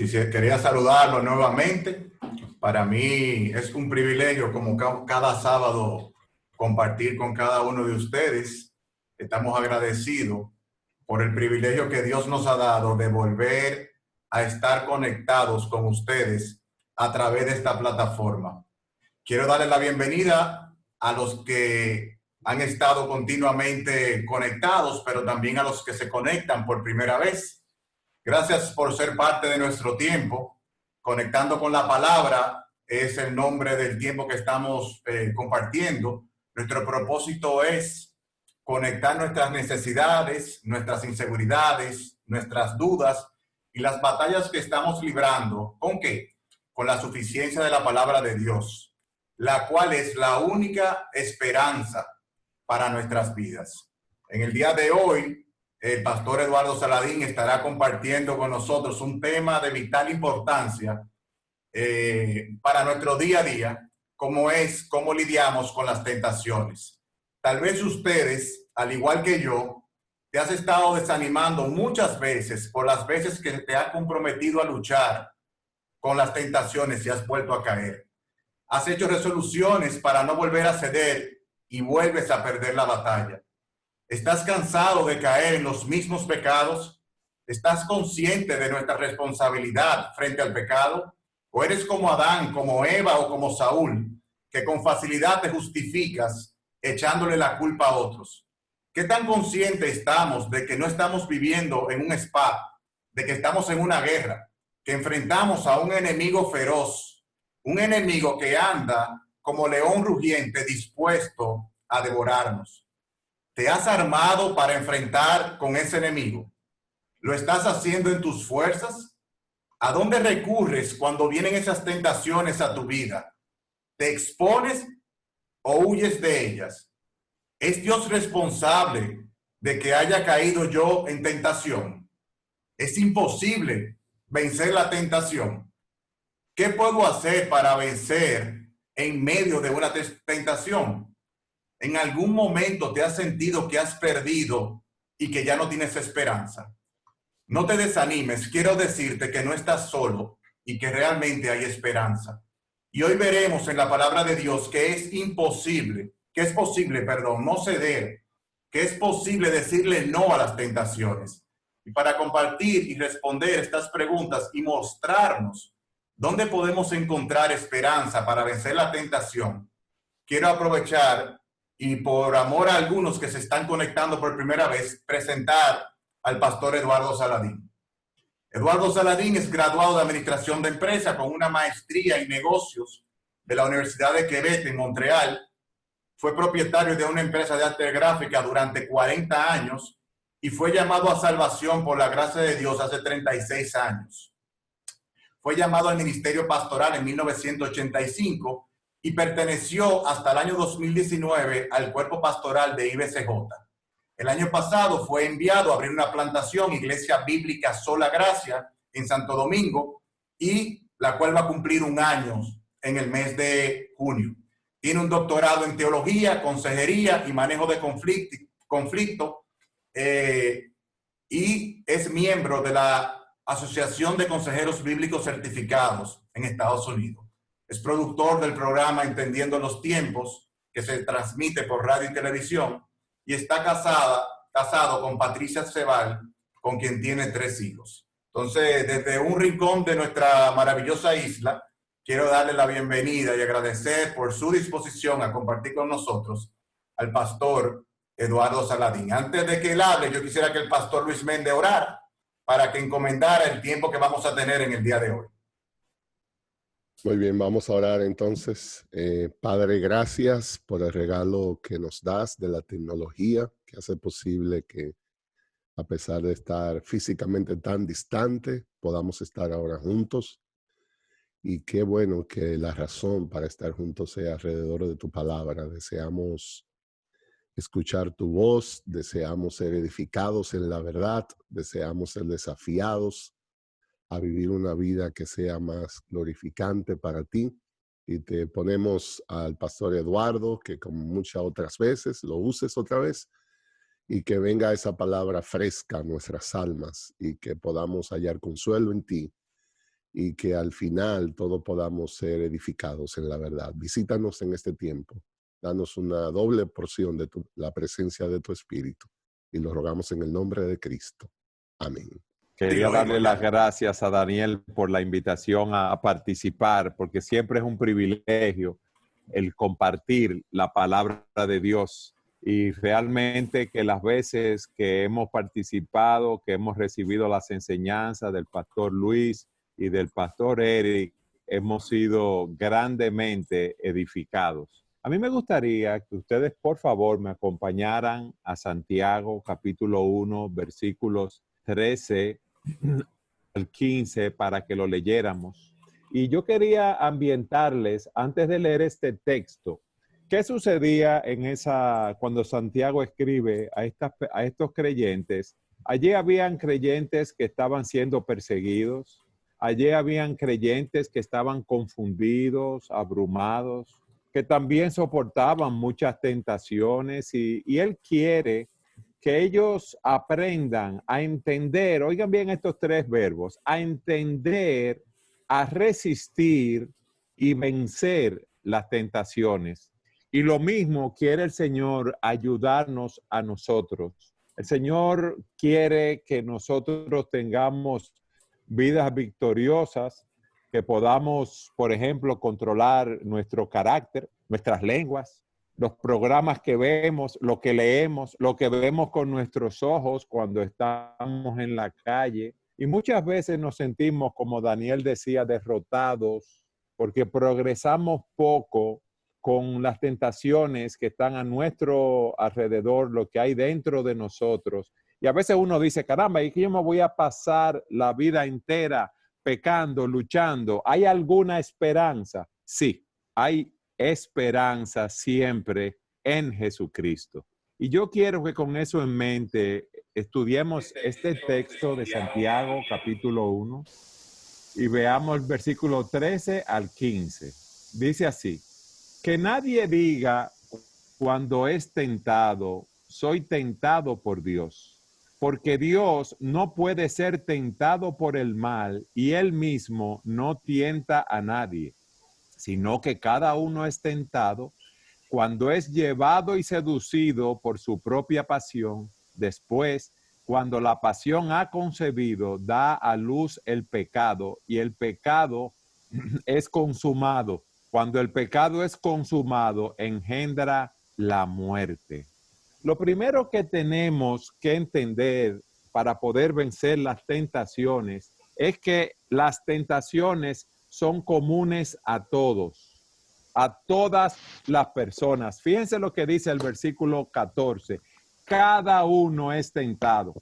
Quería saludarlo nuevamente. Para mí es un privilegio, como cada sábado, compartir con cada uno de ustedes. Estamos agradecidos por el privilegio que Dios nos ha dado de volver a estar conectados con ustedes a través de esta plataforma. Quiero darle la bienvenida a los que han estado continuamente conectados, pero también a los que se conectan por primera vez. Gracias por ser parte de nuestro tiempo. Conectando con la palabra es el nombre del tiempo que estamos compartiendo. Nuestro propósito es conectar nuestras necesidades, nuestras inseguridades, nuestras dudas y las batallas que estamos librando. ¿Con qué? Con la suficiencia de la palabra de Dios, la cual es la única esperanza para nuestras vidas. En el día de hoy, el pastor Eduardo Saladín estará compartiendo con nosotros un tema de vital importancia para nuestro día a día, como es cómo lidiamos con las tentaciones. Tal vez ustedes, al igual que yo, te has estado desanimando muchas veces por las veces que te has comprometido a luchar con las tentaciones y has vuelto a caer. Has hecho resoluciones para no volver a ceder y vuelves a perder la batalla. ¿Estás cansado de caer en los mismos pecados? ¿Estás consciente de nuestra responsabilidad frente al pecado? ¿O eres como Adán, como Eva o como Saúl, que con facilidad te justificas echándole la culpa a otros? ¿Qué tan consciente estamos de que no estamos viviendo en un spa, de que estamos en una guerra, que enfrentamos a un enemigo feroz, un enemigo que anda como león rugiente dispuesto a devorarnos? ¿Te has armado para enfrentar con ese enemigo? ¿Lo estás haciendo en tus fuerzas? ¿A dónde recurres cuando vienen esas tentaciones a tu vida? ¿Te expones o huyes de ellas? ¿Es Dios responsable de que haya caído yo en tentación? ¿Es imposible vencer la tentación? ¿Qué puedo hacer para vencer en medio de una tentación? ¿En algún momento te has sentido que has perdido y que ya no tienes esperanza? No te desanimes, quiero decirte que no estás solo y que realmente hay esperanza. Y hoy veremos en la palabra de Dios que es imposible, que es posible, perdón, no ceder, que es posible decirle no a las tentaciones. Y para compartir y responder estas preguntas y mostrarnos dónde podemos encontrar esperanza para vencer la tentación, quiero aprovechar y por amor a algunos que se están conectando por primera vez, presentar al pastor Eduardo Saladín. Eduardo Saladín es graduado de Administración de Empresa con una maestría en negocios de la Universidad de Quebec en Montreal. Fue propietario de una empresa de arte gráfica durante 40 años y fue llamado a salvación por la gracia de Dios hace 36 años. Fue llamado al ministerio pastoral en 1985 y perteneció hasta el año 2019 al cuerpo pastoral de IBCJ. El año pasado fue enviado a abrir una plantación, Iglesia Bíblica Sola Gracia, en Santo Domingo, y la cual va a cumplir un año en el mes de junio. Tiene un doctorado en teología, consejería y manejo de conflicto y es miembro de la Asociación de Consejeros Bíblicos Certificados en Estados Unidos. Es productor del programa Entendiendo los Tiempos, que se transmite por radio y televisión, y está casado con Patricia Cebal, con quien tiene 3 hijos. Entonces, desde un rincón de nuestra maravillosa isla, quiero darle la bienvenida y agradecer por su disposición a compartir con nosotros al pastor Eduardo Saladín. Antes de que él hable, yo quisiera que el pastor Luis Méndez orara para que encomendara el tiempo que vamos a tener en el día de hoy. Muy bien, vamos a orar entonces. Padre, gracias por el regalo que nos das de la tecnología, que hace posible que, a pesar de estar físicamente tan distante, podamos estar ahora juntos. Y qué bueno que la razón para estar juntos sea alrededor de tu palabra. Deseamos escuchar tu voz, deseamos ser edificados en la verdad, deseamos ser desafiados a vivir una vida que sea más glorificante para ti. Y te ponemos al pastor Eduardo, que como muchas otras veces, lo uses otra vez, y que venga esa palabra fresca a nuestras almas y que podamos hallar consuelo en ti y que al final todos podamos ser edificados en la verdad. Visítanos en este tiempo. Danos una doble porción de la presencia de tu Espíritu. Y lo rogamos en el nombre de Cristo. Amén. Quería darle las gracias a Daniel por la invitación a participar, porque siempre es un privilegio el compartir la palabra de Dios. Y realmente que las veces que hemos participado, que hemos recibido las enseñanzas del pastor Luis y del pastor Eric, hemos sido grandemente edificados. A mí me gustaría que ustedes, por favor, me acompañaran a Santiago, capítulo 1, versículos 13 al 15, para que lo leyéramos. Y yo quería ambientarles, antes de leer este texto, ¿qué sucedía cuando Santiago escribe a estos creyentes? Allí habían creyentes que estaban siendo perseguidos, allí habían creyentes que estaban confundidos, abrumados, que también soportaban muchas tentaciones y él quiere que ellos aprendan a entender, oigan bien estos tres verbos, a entender, a resistir y vencer las tentaciones. Y lo mismo quiere el Señor ayudarnos a nosotros. El Señor quiere que nosotros tengamos vidas victoriosas, que podamos, por ejemplo, controlar nuestro carácter, nuestras lenguas, los programas que vemos, lo que leemos, lo que vemos con nuestros ojos cuando estamos en la calle. Y muchas veces nos sentimos, como Daniel decía, derrotados, porque progresamos poco con las tentaciones que están a nuestro alrededor, lo que hay dentro de nosotros. Y a veces uno dice, caramba, ¿y que yo me voy a pasar la vida entera pecando, luchando? ¿Hay alguna esperanza? Sí, hay esperanza siempre en Jesucristo. Y yo quiero que con eso en mente estudiemos este texto de Santiago, capítulo 1, y veamos el versículo 13 al 15. Dice así: que nadie diga cuando es tentado, soy tentado por Dios, porque Dios no puede ser tentado por el mal y él mismo no tienta a nadie, sino que cada uno es tentado cuando es llevado y seducido por su propia pasión. Después, cuando la pasión ha concebido, da a luz el pecado, y el pecado es consumado. Cuando el pecado es consumado, engendra la muerte. Lo primero que tenemos que entender para poder vencer las tentaciones es que las tentaciones son comunes a todas las personas. Fíjense lo que dice el versículo 14. Cada uno es tentado.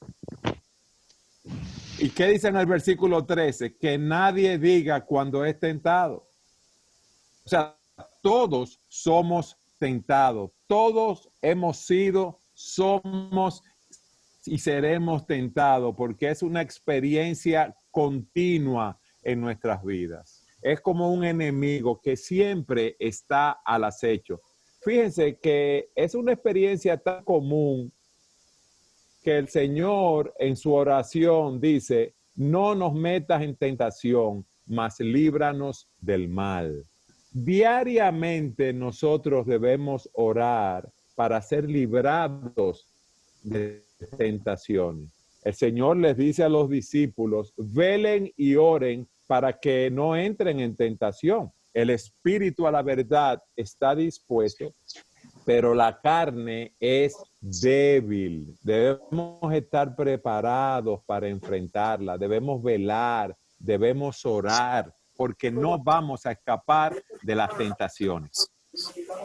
¿Y qué dice en el versículo 13? Que nadie diga cuando es tentado. O sea, todos somos tentados. Todos hemos sido, somos y seremos tentados, porque es una experiencia continua en nuestras vidas. Es como un enemigo que siempre está al acecho. Fíjense que es una experiencia tan común que el Señor en su oración dice: no nos metas en tentación, mas líbranos del mal. Diariamente nosotros debemos orar para ser librados de tentaciones. El Señor les dice a los discípulos: velen y oren para que no entren en tentación. El espíritu a la verdad está dispuesto, pero la carne es débil. Debemos estar preparados para enfrentarla, debemos velar, debemos orar, porque no vamos a escapar de las tentaciones.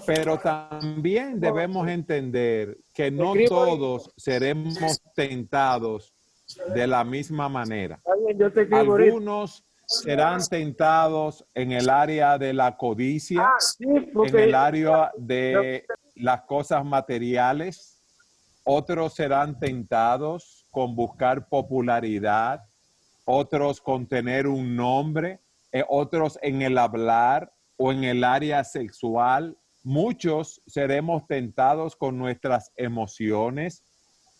Pero también debemos entender que no todos seremos tentados de la misma manera. Algunos serán tentados en el área de la codicia, en el área de las cosas materiales. Otros serán tentados con buscar popularidad, otros con tener un nombre, otros en el hablar o en el área sexual. Muchos seremos tentados con nuestras emociones.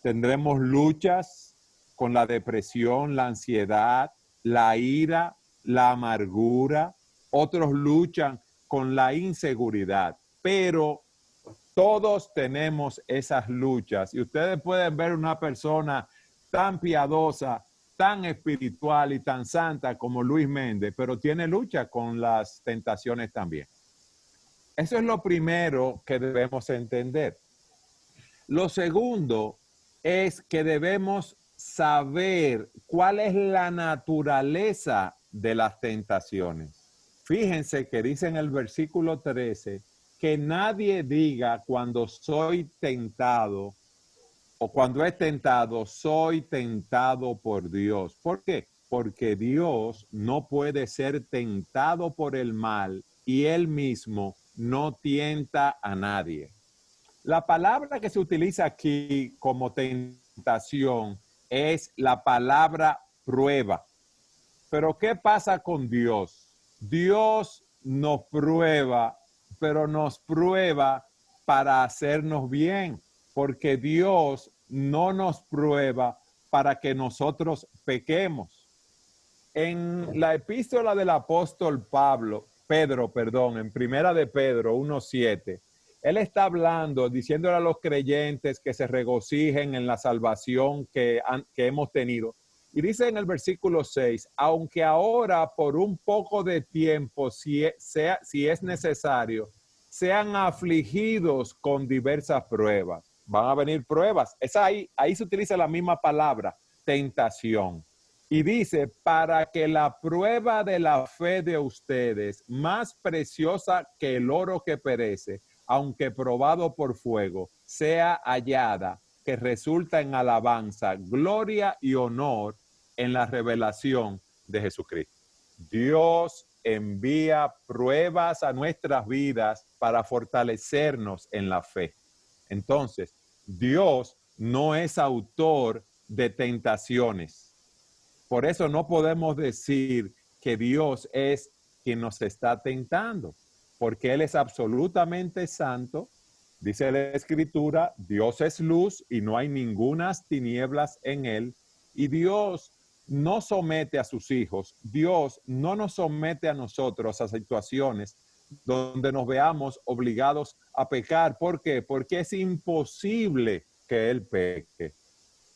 Tendremos luchas con la depresión, la ansiedad, la ira, la amargura, otros luchan con la inseguridad, pero todos tenemos esas luchas y ustedes pueden ver una persona tan piadosa, tan espiritual y tan santa como Luis Méndez, pero tiene lucha con las tentaciones también. Eso es lo primero que debemos entender. Lo segundo es que debemos saber cuál es la naturaleza de las tentaciones. Fíjense que dice en el versículo 13 que nadie diga cuando soy tentado o cuando es tentado, soy tentado por Dios. ¿Por qué? Porque Dios no puede ser tentado por el mal y Él mismo no tienta a nadie. La palabra que se utiliza aquí como tentación es la palabra prueba. Pero ¿qué pasa con Dios? Dios nos prueba, pero nos prueba para hacernos bien, porque Dios no nos prueba para que nosotros pequemos. En la epístola del apóstol Pedro, en primera de Pedro 1:7, él está hablando, diciéndole a los creyentes que se regocijen en la salvación que hemos tenido. Y dice en el versículo 6, aunque ahora por un poco de tiempo, si es necesario, sean afligidos con diversas pruebas. Van a venir pruebas. Ahí se utiliza la misma palabra, tentación. Y dice, para que la prueba de la fe de ustedes, más preciosa que el oro que perece, aunque probado por fuego, sea hallada, que resulta en alabanza, gloria y honor en la revelación de Jesucristo. Dios envía pruebas a nuestras vidas para fortalecernos en la fe. Entonces, Dios no es autor de tentaciones. Por eso no podemos decir que Dios es quien nos está tentando, porque Él es absolutamente santo. Dice la Escritura, Dios es luz y no hay ningunas tinieblas en Él. Y Dios no somete a sus hijos. Dios no nos somete a nosotros a situaciones donde nos veamos obligados a pecar. ¿Por qué? Porque es imposible que Él peque.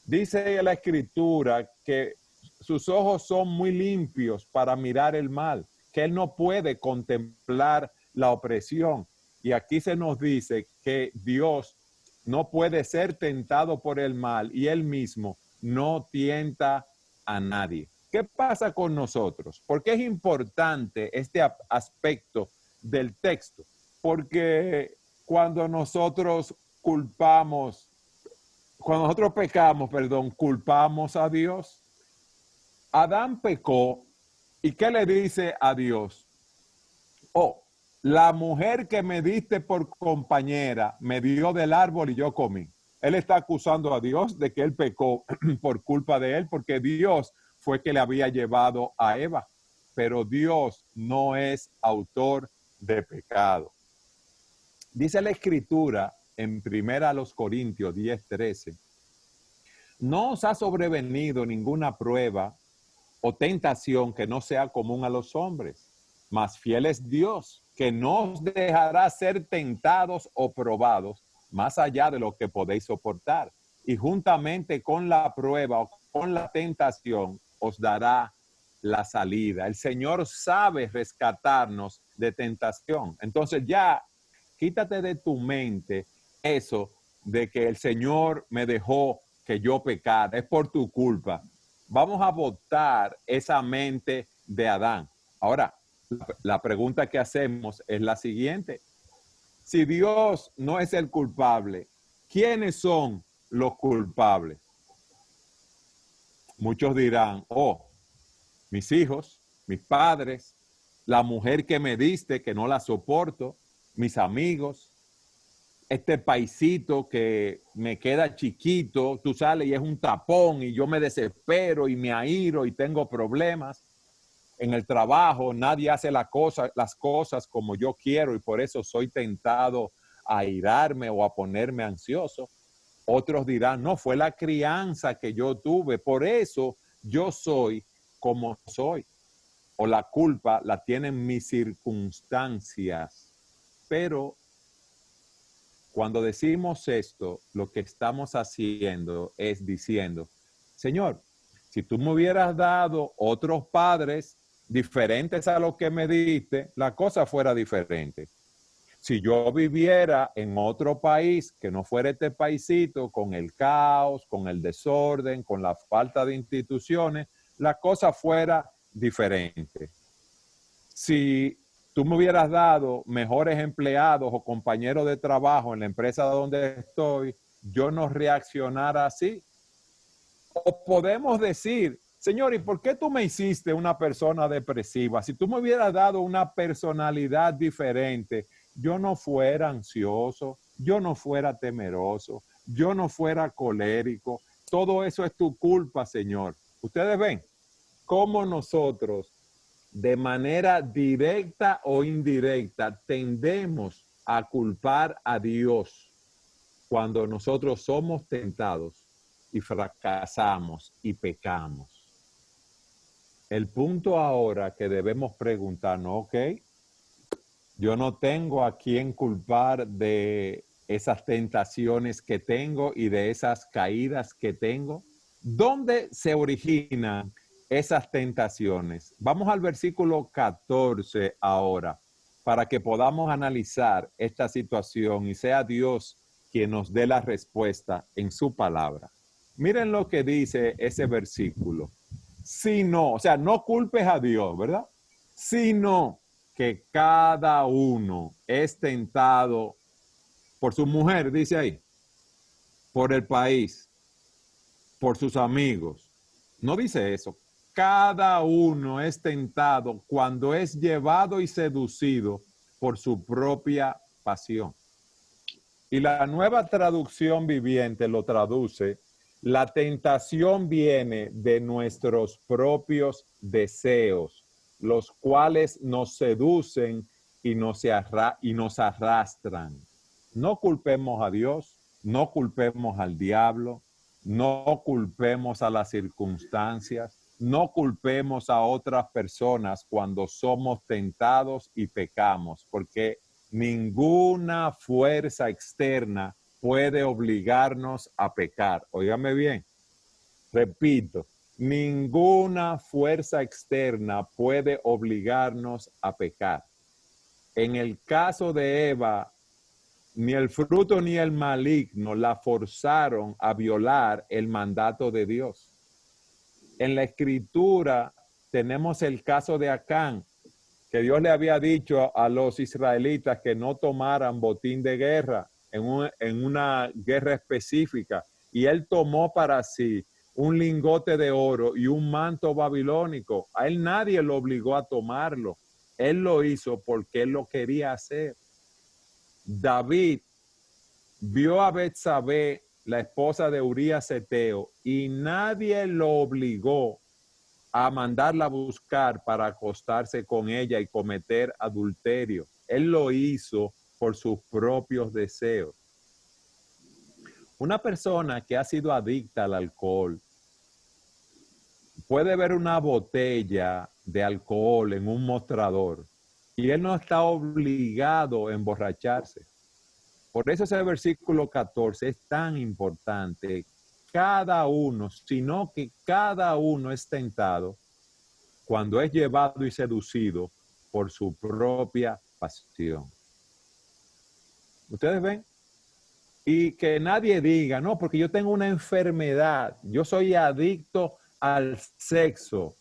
Dice la Escritura que sus ojos son muy limpios para mirar el mal, que Él no puede contemplar la opresión. Y aquí se nos dice que Dios no puede ser tentado por el mal y Él mismo no tienta a nadie. ¿Qué pasa con nosotros? ¿Por qué es importante este aspecto del texto? Porque cuando nosotros pecamos, culpamos a Dios. Adán pecó, ¿y qué le dice a Dios? Oh, la mujer que me diste por compañera me dio del árbol y yo comí. Él está acusando a Dios de que él pecó por culpa de él, porque Dios fue que le había llevado a Eva. Pero Dios no es autor de pecado. Dice la Escritura en 1 Corintios 10:13, no os ha sobrevenido ninguna prueba o tentación que no sea común a los hombres, mas fiel es Dios, que no os dejará ser tentados o probados más allá de lo que podéis soportar. Y juntamente con la prueba o con la tentación os dará la salida. El Señor sabe rescatarnos de tentación. Entonces ya quítate de tu mente eso de que el Señor me dejó que yo pecara, es por tu culpa. Vamos a botar esa mente de Adán. Ahora, la pregunta que hacemos es la siguiente. Si Dios no es el culpable, ¿quiénes son los culpables? Muchos dirán, oh, mis hijos, mis padres, la mujer que me diste, que no la soporto, mis amigos, este paisito que me queda chiquito, tú sales y es un tapón y yo me desespero y me airo y tengo problemas. En el trabajo nadie hace las cosas como yo quiero y por eso soy tentado a airarme o a ponerme ansioso. Otros dirán, no, fue la crianza que yo tuve, por eso yo soy como soy. o la culpa la tienen mis circunstancias. Pero cuando decimos esto, lo que estamos haciendo es diciendo, Señor, si tú me hubieras dado otros padres diferentes a los que me diste, la cosa fuera diferente. Si yo viviera en otro país que no fuera este paisito, con el caos, con el desorden, con la falta de instituciones, la cosa fuera diferente. Si tú me hubieras dado mejores empleados o compañeros de trabajo en la empresa donde estoy, yo no reaccionara así. O podemos decir, Señor, ¿y por qué tú me hiciste una persona depresiva? Si tú me hubieras dado una personalidad diferente, yo no fuera ansioso, yo no fuera temeroso, yo no fuera colérico. Todo eso es tu culpa, Señor. Ustedes ven cómo nosotros, de manera directa o indirecta, tendemos a culpar a Dios cuando nosotros somos tentados y fracasamos y pecamos. El punto ahora que debemos preguntarnos, ok, yo no tengo a quién culpar de esas tentaciones que tengo y de esas caídas que tengo. ¿Dónde se originan esas tentaciones? Vamos al versículo 14 ahora, para que podamos analizar esta situación y sea Dios quien nos dé la respuesta en su palabra. Miren lo que dice ese versículo. Si no, o sea, no culpes a Dios, ¿verdad? Sino que cada uno es tentado por su mujer, dice ahí, por el país, por sus amigos. No dice eso. Cada uno es tentado cuando es llevado y seducido por su propia pasión. Y la Nueva Traducción Viviente lo traduce: la tentación viene de nuestros propios deseos, los cuales nos seducen y nos arrastran. No culpemos a Dios, no culpemos al diablo, no culpemos a las circunstancias, no culpemos a otras personas cuando somos tentados y pecamos, porque ninguna fuerza externa puede obligarnos a pecar. Óigame bien, repito, ninguna fuerza externa puede obligarnos a pecar. En el caso de Eva, ni el fruto ni el maligno la forzaron a violar el mandato de Dios. En la Escritura tenemos el caso de Acán, que Dios le había dicho a los israelitas que no tomaran botín de guerra en una guerra específica, y él tomó para sí un lingote de oro y un manto babilónico. A él nadie lo obligó a tomarlo. Él lo hizo porque él lo quería hacer. David vio a Betsabé, la esposa de Urías Eteo, y nadie lo obligó a mandarla a buscar para acostarse con ella y cometer adulterio. Él lo hizo por sus propios deseos. Una persona que ha sido adicta al alcohol puede ver una botella de alcohol en un mostrador y él no está obligado a emborracharse. Por eso ese versículo 14 es tan importante. Cada uno, sino que cada uno es tentado cuando es llevado y seducido por su propia pasión. ¿Ustedes ven? Y que nadie diga, no, porque yo tengo una enfermedad, yo soy adicto al sexo,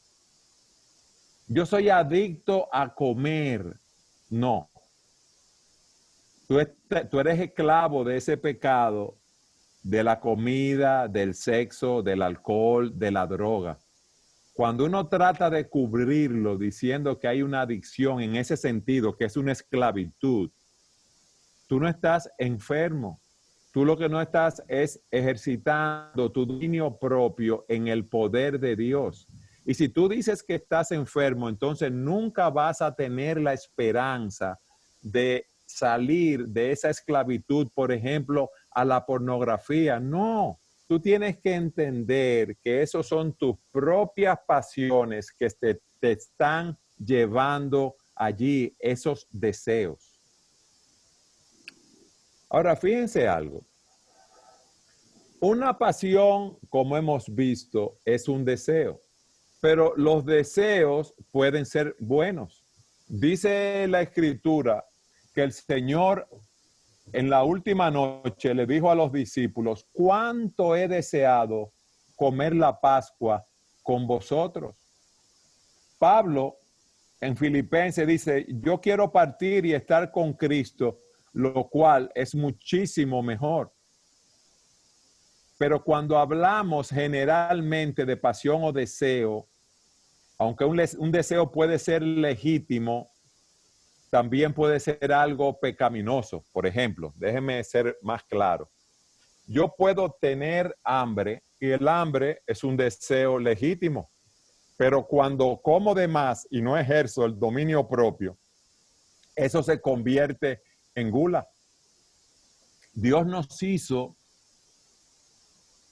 yo soy adicto a comer. No. Tú eres esclavo de ese pecado, de la comida, del sexo, del alcohol, de la droga. Cuando uno trata de cubrirlo diciendo que hay una adicción en ese sentido, que es una esclavitud, tú no estás enfermo. Tú lo que no estás es ejercitando tu dominio propio en el poder de Dios. Y si tú dices que estás enfermo, entonces nunca vas a tener la esperanza de salir de esa esclavitud, por ejemplo, a la pornografía. No, tú tienes que entender que esos son tus propias pasiones que te están llevando allí esos deseos. Ahora, fíjense algo. Una pasión, como hemos visto, es un deseo, pero los deseos pueden ser buenos. Dice la Escritura que el Señor en la última noche le dijo a los discípulos: cuánto he deseado comer la Pascua con vosotros. Pablo en Filipenses dice: yo quiero partir y estar con Cristo, lo cual es muchísimo mejor. Pero cuando hablamos generalmente de pasión o deseo, aunque un deseo puede ser legítimo, también puede ser algo pecaminoso. Por ejemplo, déjeme ser más claro. Yo puedo tener hambre y el hambre es un deseo legítimo, pero cuando como de más y no ejerzo el dominio propio, eso se convierte en gula. Dios nos hizo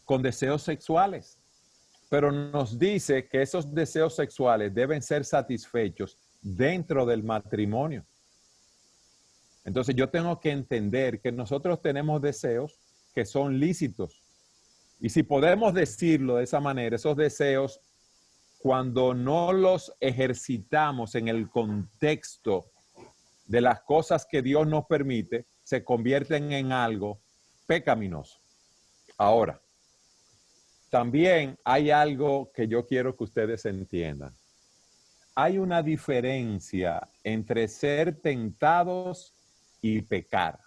con deseos sexuales, pero nos dice que esos deseos sexuales deben ser satisfechos dentro del matrimonio. Entonces yo tengo que entender que nosotros tenemos deseos que son lícitos. Y si podemos decirlo de esa manera, esos deseos, cuando no los ejercitamos en el contexto de las cosas que Dios nos permite, se convierten en algo pecaminoso. Ahora, también hay algo que yo quiero que ustedes entiendan. Hay una diferencia entre ser tentados y pecar.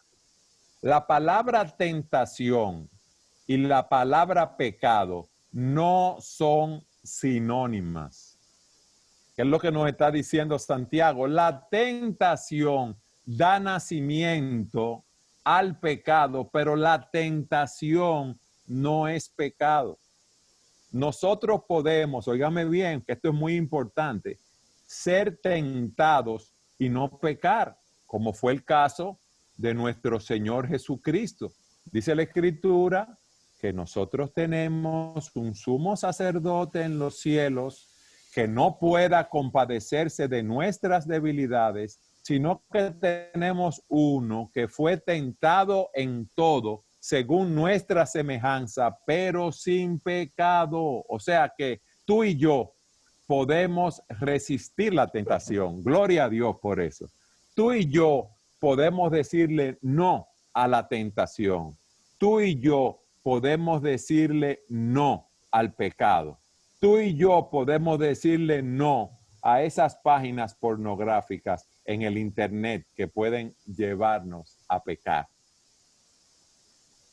La palabra tentación y la palabra pecado no son sinónimas. ¿Qué es lo que nos está diciendo Santiago? La tentación da nacimiento al pecado, pero la tentación no es pecado. Nosotros podemos, óigame bien, que esto es muy importante, ser tentados y no pecar, como fue el caso de nuestro Señor Jesucristo. Dice la Escritura que nosotros tenemos un sumo sacerdote en los cielos que no pueda compadecerse de nuestras debilidades, sino que tenemos uno que fue tentado en todo, según nuestra semejanza, pero sin pecado. O sea que tú y yo podemos resistir la tentación. Gloria a Dios por eso. Tú y yo podemos decirle no a la tentación. Tú y yo podemos decirle no al pecado. Tú y yo podemos decirle no a esas páginas pornográficas en el internet que pueden llevarnos a pecar.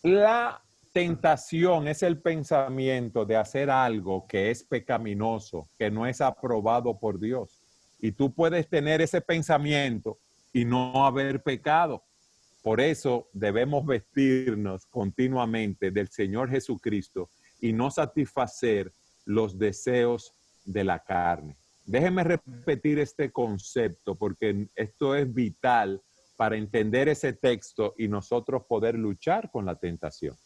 La tentación es el pensamiento de hacer algo que es pecaminoso, que no es aprobado por Dios. Y tú puedes tener ese pensamiento y no haber pecado. Por eso debemos vestirnos continuamente del Señor Jesucristo y no satisfacer los deseos de la carne. Déjenme repetir este concepto porque esto es vital para entender ese texto y nosotros poder luchar con la tentación.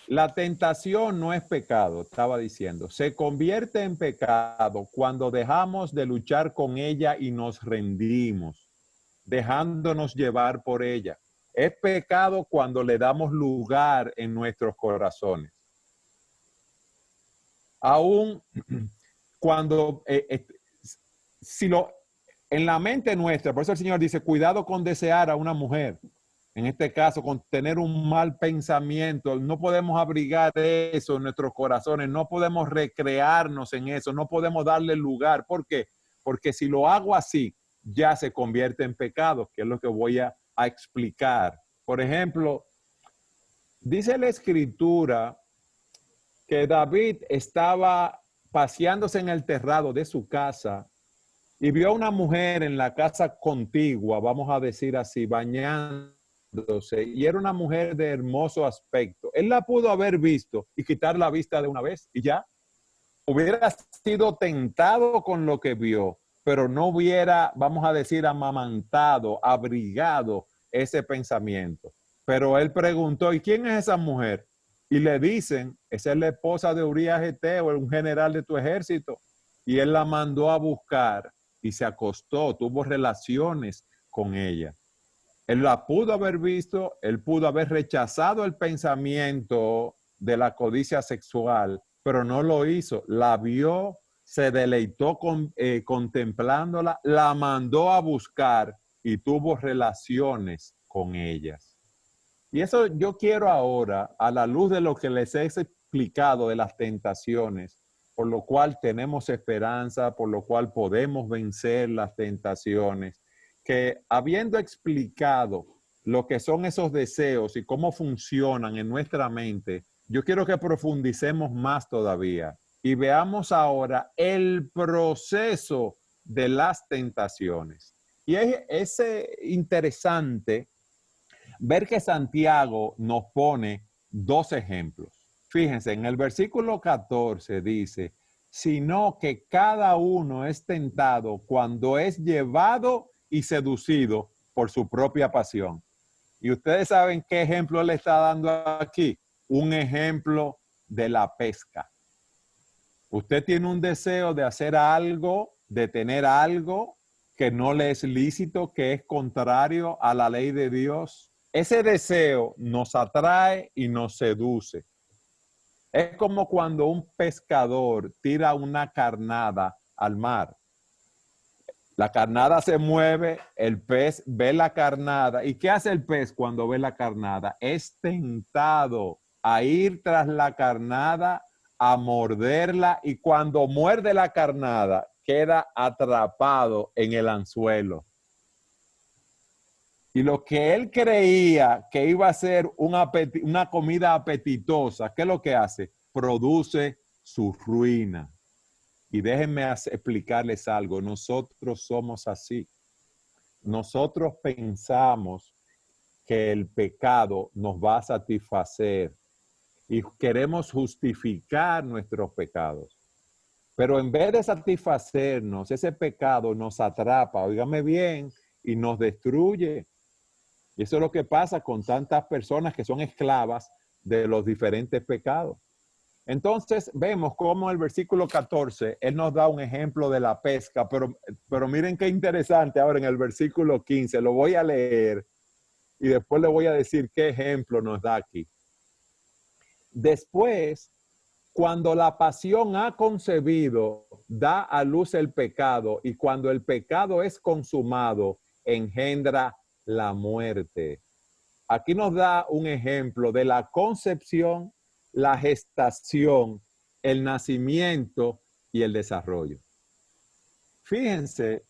La tentación no es pecado, estaba diciendo. Se convierte en pecado cuando dejamos de luchar con ella y nos rendimos, dejándonos llevar por ella. Es pecado cuando le damos lugar en nuestros corazones. Aún cuando, en la mente nuestra, por eso el Señor dice, cuidado con desear a una mujer. En este caso, con tener un mal pensamiento, no podemos abrigar eso en nuestros corazones, no podemos recrearnos en eso, no podemos darle lugar. ¿Por qué? Porque si lo hago así, ya se convierte en pecado, que es lo que voy a explicar. Por ejemplo, dice la Escritura que David estaba paseándose en el terrado de su casa y vio a una mujer en la casa contigua, vamos a decir así, bañándose, y era una mujer de hermoso aspecto. Él la pudo haber visto y quitar la vista de una vez y ya. Hubiera sido tentado con lo que vio, pero no hubiera, vamos a decir, amamantado, abrigado ese pensamiento. Pero él preguntó, ¿y quién es esa mujer? Y le dicen, esa es la esposa de Urías Geteo, un general de tu ejército. Y él la mandó a buscar y se acostó, tuvo relaciones con ella. Él la pudo haber visto, él pudo haber rechazado el pensamiento de la codicia sexual, pero no lo hizo. La vio, se deleitó contemplándola, la mandó a buscar y tuvo relaciones con ellas. Y eso yo quiero ahora, a la luz de lo que les he explicado de las tentaciones, por lo cual tenemos esperanza, por lo cual podemos vencer las tentaciones, que habiendo explicado lo que son esos deseos y cómo funcionan en nuestra mente, yo quiero que profundicemos más todavía y veamos ahora el proceso de las tentaciones. Y es interesante ver que Santiago nos pone dos ejemplos. Fíjense, en el versículo 14 dice, sino que cada uno es tentado cuando es llevado y seducido por su propia pasión. Y ustedes saben qué ejemplo le está dando aquí. Un ejemplo de la pesca. Usted tiene un deseo de hacer algo, de tener algo que no le es lícito, que es contrario a la ley de Dios. Ese deseo nos atrae y nos seduce. Es como cuando un pescador tira una carnada al mar. La carnada se mueve, el pez ve la carnada. ¿Y qué hace el pez cuando ve la carnada? Es tentado a ir tras la carnada, a morderla, y cuando muerde la carnada, queda atrapado en el anzuelo. Y lo que él creía que iba a ser una comida apetitosa, ¿qué es lo que hace? Produce su ruina. Y déjenme explicarles algo, nosotros somos así. Nosotros pensamos que el pecado nos va a satisfacer y queremos justificar nuestros pecados. Pero en vez de satisfacernos, ese pecado nos atrapa, óigame bien, y nos destruye. Y eso es lo que pasa con tantas personas que son esclavas de los diferentes pecados. Entonces vemos cómo el versículo 14, él nos da un ejemplo de la pesca, pero miren qué interesante ahora en el versículo 15, lo voy a leer y después le voy a decir qué ejemplo nos da aquí. Después, cuando la pasión ha concebido, da a luz el pecado, y cuando el pecado es consumado, engendra la muerte. Aquí nos da un ejemplo de la concepción, la gestación, el nacimiento y el desarrollo. Fíjense,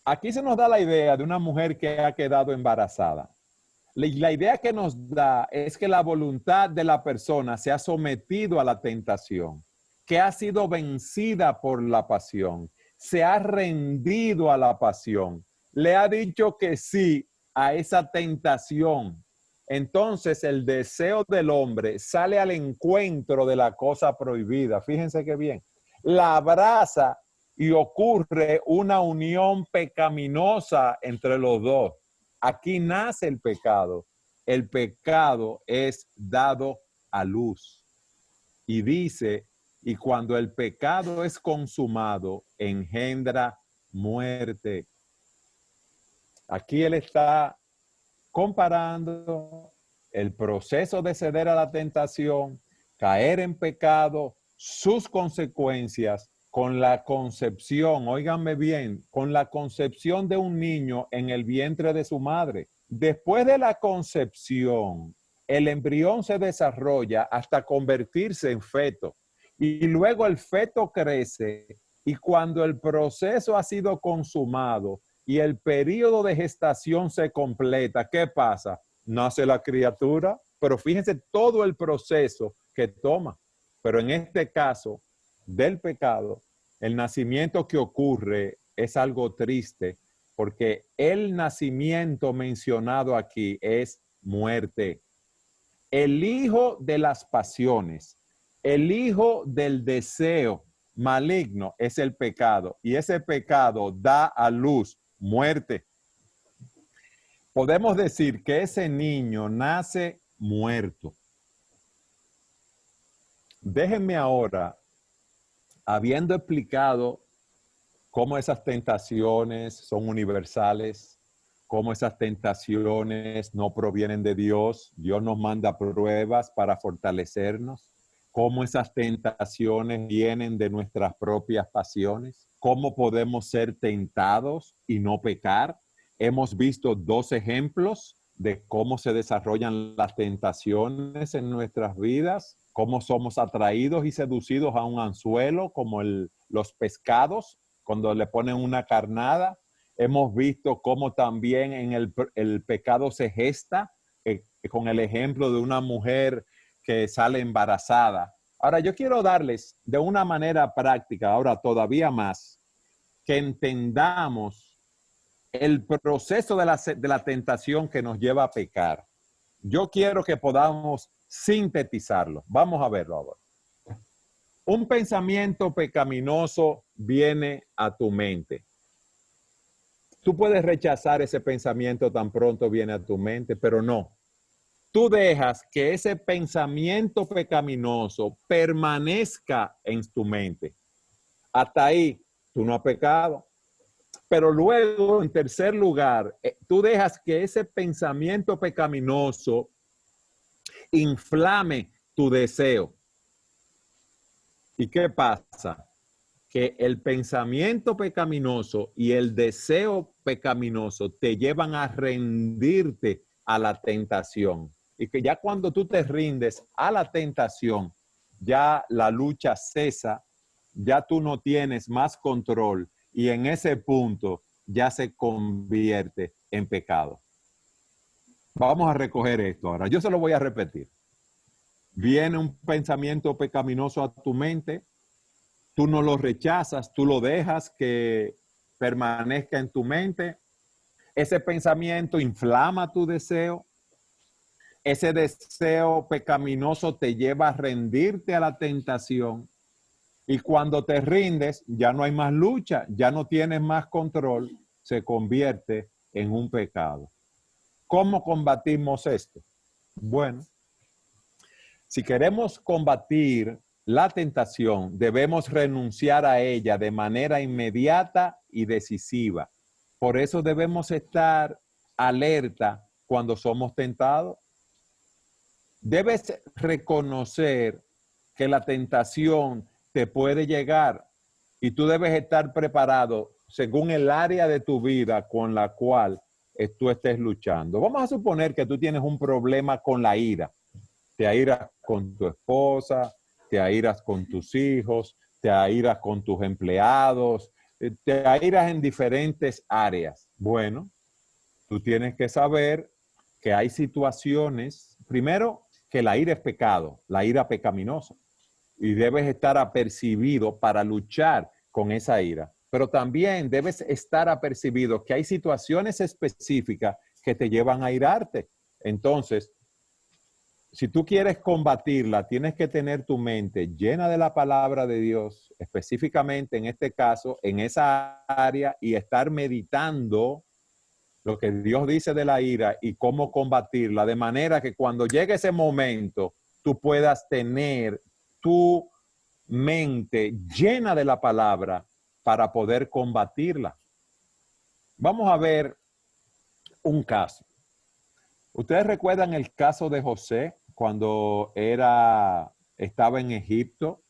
aquí se nos da la idea de una mujer que ha quedado embarazada. La idea que nos da es que la voluntad de la persona se ha sometido a la tentación, que ha sido vencida por la pasión, se ha rendido a la pasión, le ha dicho que sí a esa tentación. Entonces el deseo del hombre sale al encuentro de la cosa prohibida. Fíjense qué bien. La abraza y ocurre una unión pecaminosa entre los dos. Aquí nace el pecado. El pecado es dado a luz. Y dice, y cuando el pecado es consumado, engendra muerte. Aquí él está comparando el proceso de ceder a la tentación, caer en pecado, sus consecuencias con la concepción, óiganme bien, con la concepción de un niño en el vientre de su madre. Después de la concepción, el embrión se desarrolla hasta convertirse en feto y luego el feto crece, y cuando el proceso ha sido consumado y el periodo de gestación se completa, ¿qué pasa? Nace la criatura, pero fíjense todo el proceso que toma. Pero en este caso del pecado, el nacimiento que ocurre es algo triste, porque el nacimiento mencionado aquí es muerte. El hijo de las pasiones, el hijo del deseo maligno es el pecado, y ese pecado da a luz muerte. Podemos decir que ese niño nace muerto. Déjenme ahora, habiendo explicado cómo esas tentaciones son universales, cómo esas tentaciones no provienen de Dios. Dios nos manda pruebas para fortalecernos. Cómo esas tentaciones vienen de nuestras propias pasiones. Cómo podemos ser tentados y no pecar. Hemos visto 2 ejemplos de cómo se desarrollan las tentaciones en nuestras vidas, cómo somos atraídos y seducidos a un anzuelo, como los pescados, cuando le ponen una carnada. Hemos visto cómo también en el pecado se gesta, con el ejemplo de una mujer que sale embarazada. Ahora, yo quiero darles de una manera práctica, ahora todavía más, que entendamos el proceso de la tentación que nos lleva a pecar. Yo quiero que podamos sintetizarlo. Vamos a verlo ahora. Un pensamiento pecaminoso viene a tu mente. Tú puedes rechazar ese pensamiento tan pronto viene a tu mente, pero no. Tú dejas que ese pensamiento pecaminoso permanezca en tu mente. Hasta ahí, tú no has pecado. Pero luego, en tercer lugar, tú dejas que ese pensamiento pecaminoso inflame tu deseo. ¿Y qué pasa? Que el pensamiento pecaminoso y el deseo pecaminoso te llevan a rendirte a la tentación. Y que ya cuando tú te rindes a la tentación, ya la lucha cesa, ya tú no tienes más control y en ese punto ya se convierte en pecado. Vamos a recoger esto ahora. Yo se lo voy a repetir. Viene un pensamiento pecaminoso a tu mente, tú no lo rechazas, tú lo dejas que permanezca en tu mente. Ese pensamiento inflama tu deseo. Ese deseo pecaminoso te lleva a rendirte a la tentación. Y cuando te rindes, ya no hay más lucha, ya no tienes más control, se convierte en un pecado. ¿Cómo combatimos esto? Bueno, si queremos combatir la tentación, debemos renunciar a ella de manera inmediata y decisiva. Por eso debemos estar alerta cuando somos tentados. Debes reconocer que la tentación te puede llegar y tú debes estar preparado según el área de tu vida con la cual tú estés luchando. Vamos a suponer que tú tienes un problema con la ira. Te airas con tu esposa, te airas con tus hijos, te airas con tus empleados, te airas en diferentes áreas. Bueno, tú tienes que saber que hay situaciones, primero, que la ira es pecado, la ira pecaminosa, y debes estar apercibido para luchar con esa ira. Pero también debes estar apercibido que hay situaciones específicas que te llevan a irarte. Entonces, si tú quieres combatirla, tienes que tener tu mente llena de la palabra de Dios, específicamente en este caso, en esa área, y estar meditando lo que Dios dice de la ira y cómo combatirla, de manera que cuando llegue ese momento, tú puedas tener tu mente llena de la palabra para poder combatirla. Vamos a ver un caso. ¿Ustedes recuerdan el caso de José cuando estaba en Egipto?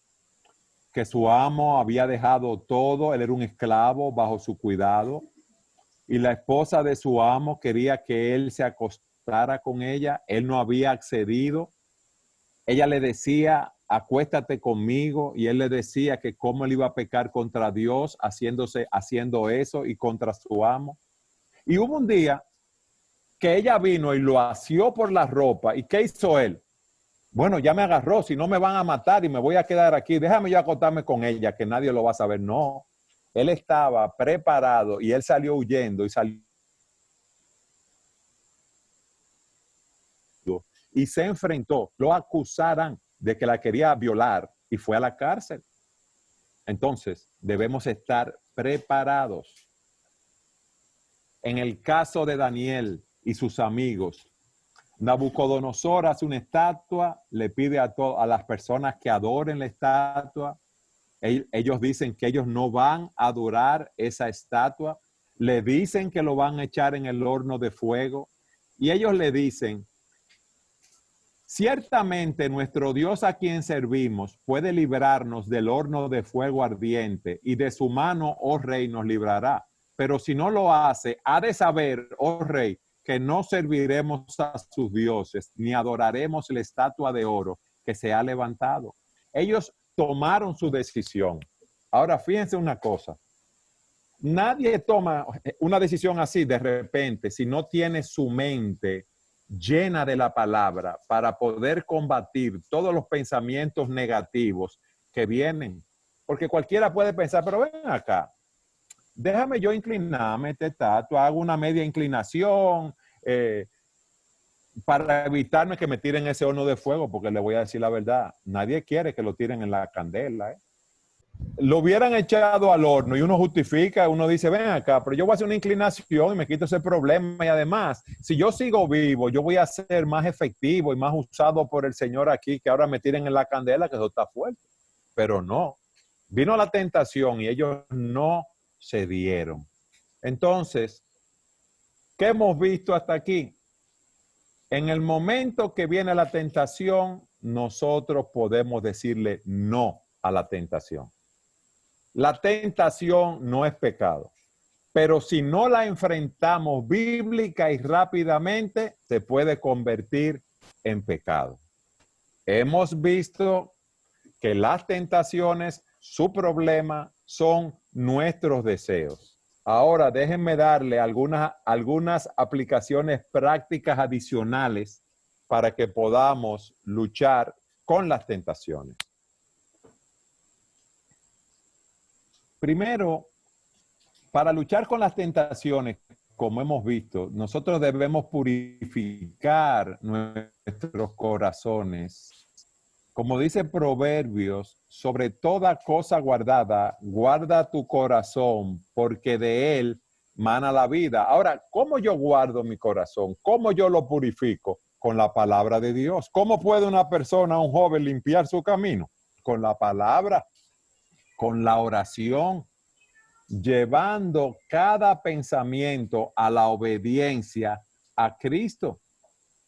Que su amo había dejado todo, él era un esclavo bajo su cuidado. Y la esposa de su amo quería que él se acostara con ella. Él no había accedido. Ella le decía, acuéstate conmigo. Y él le decía que cómo él iba a pecar contra Dios haciendo eso y contra su amo. Y hubo un día que ella vino y lo asió por la ropa. ¿Y qué hizo él? Bueno, ya me agarró. Si no me van a matar y me voy a quedar aquí, déjame yo acostarme con ella, que nadie lo va a saber. No. Él estaba preparado y él salió huyendo y se enfrentó. Lo acusaran de que la quería violar y fue a la cárcel. Entonces, debemos estar preparados. En el caso de Daniel y sus amigos, Nabucodonosor hace una estatua, le pide a las personas que adoren la estatua. Ellos dicen que ellos no van a adorar esa estatua. Le dicen que lo van a echar en el horno de fuego. Y ellos le dicen, ciertamente nuestro Dios a quien servimos puede librarnos del horno de fuego ardiente y de su mano, oh rey, nos librará. Pero si no lo hace, ha de saber, oh rey, que no serviremos a sus dioses, ni adoraremos la estatua de oro que se ha levantado. Ellos tomaron su decisión. Ahora, fíjense una cosa. Nadie toma una decisión así de repente si no tiene su mente llena de la palabra para poder combatir todos los pensamientos negativos que vienen. Porque cualquiera puede pensar, pero ven acá, déjame yo inclinarme esta estatua, hago una media inclinación para evitarme que me tiren ese horno de fuego, porque le voy a decir la verdad, nadie quiere que lo tiren en la candela. Lo hubieran echado al horno y uno justifica, uno dice, ven acá, pero yo voy a hacer una inclinación y me quito ese problema. Y además, si yo sigo vivo, yo voy a ser más efectivo y más usado por el Señor aquí, que ahora me tiren en la candela, que eso está fuerte. Pero no, vino la tentación y ellos no cedieron. Entonces, ¿qué hemos visto hasta aquí? En el momento que viene la tentación, nosotros podemos decirle no a la tentación. La tentación no es pecado, pero si no la enfrentamos bíblica y rápidamente, se puede convertir en pecado. Hemos visto que las tentaciones, su problema son nuestros deseos. Ahora déjenme darle algunas aplicaciones prácticas adicionales para que podamos luchar con las tentaciones. Primero, para luchar con las tentaciones, como hemos visto, nosotros debemos purificar nuestros corazones. Como dice Proverbios, sobre toda cosa guardada, guarda tu corazón, porque de él mana la vida. Ahora, ¿cómo yo guardo mi corazón? ¿Cómo yo lo purifico? Con la palabra de Dios. ¿Cómo puede una persona, un joven, limpiar su camino? Con la palabra, con la oración, llevando cada pensamiento a la obediencia a Cristo.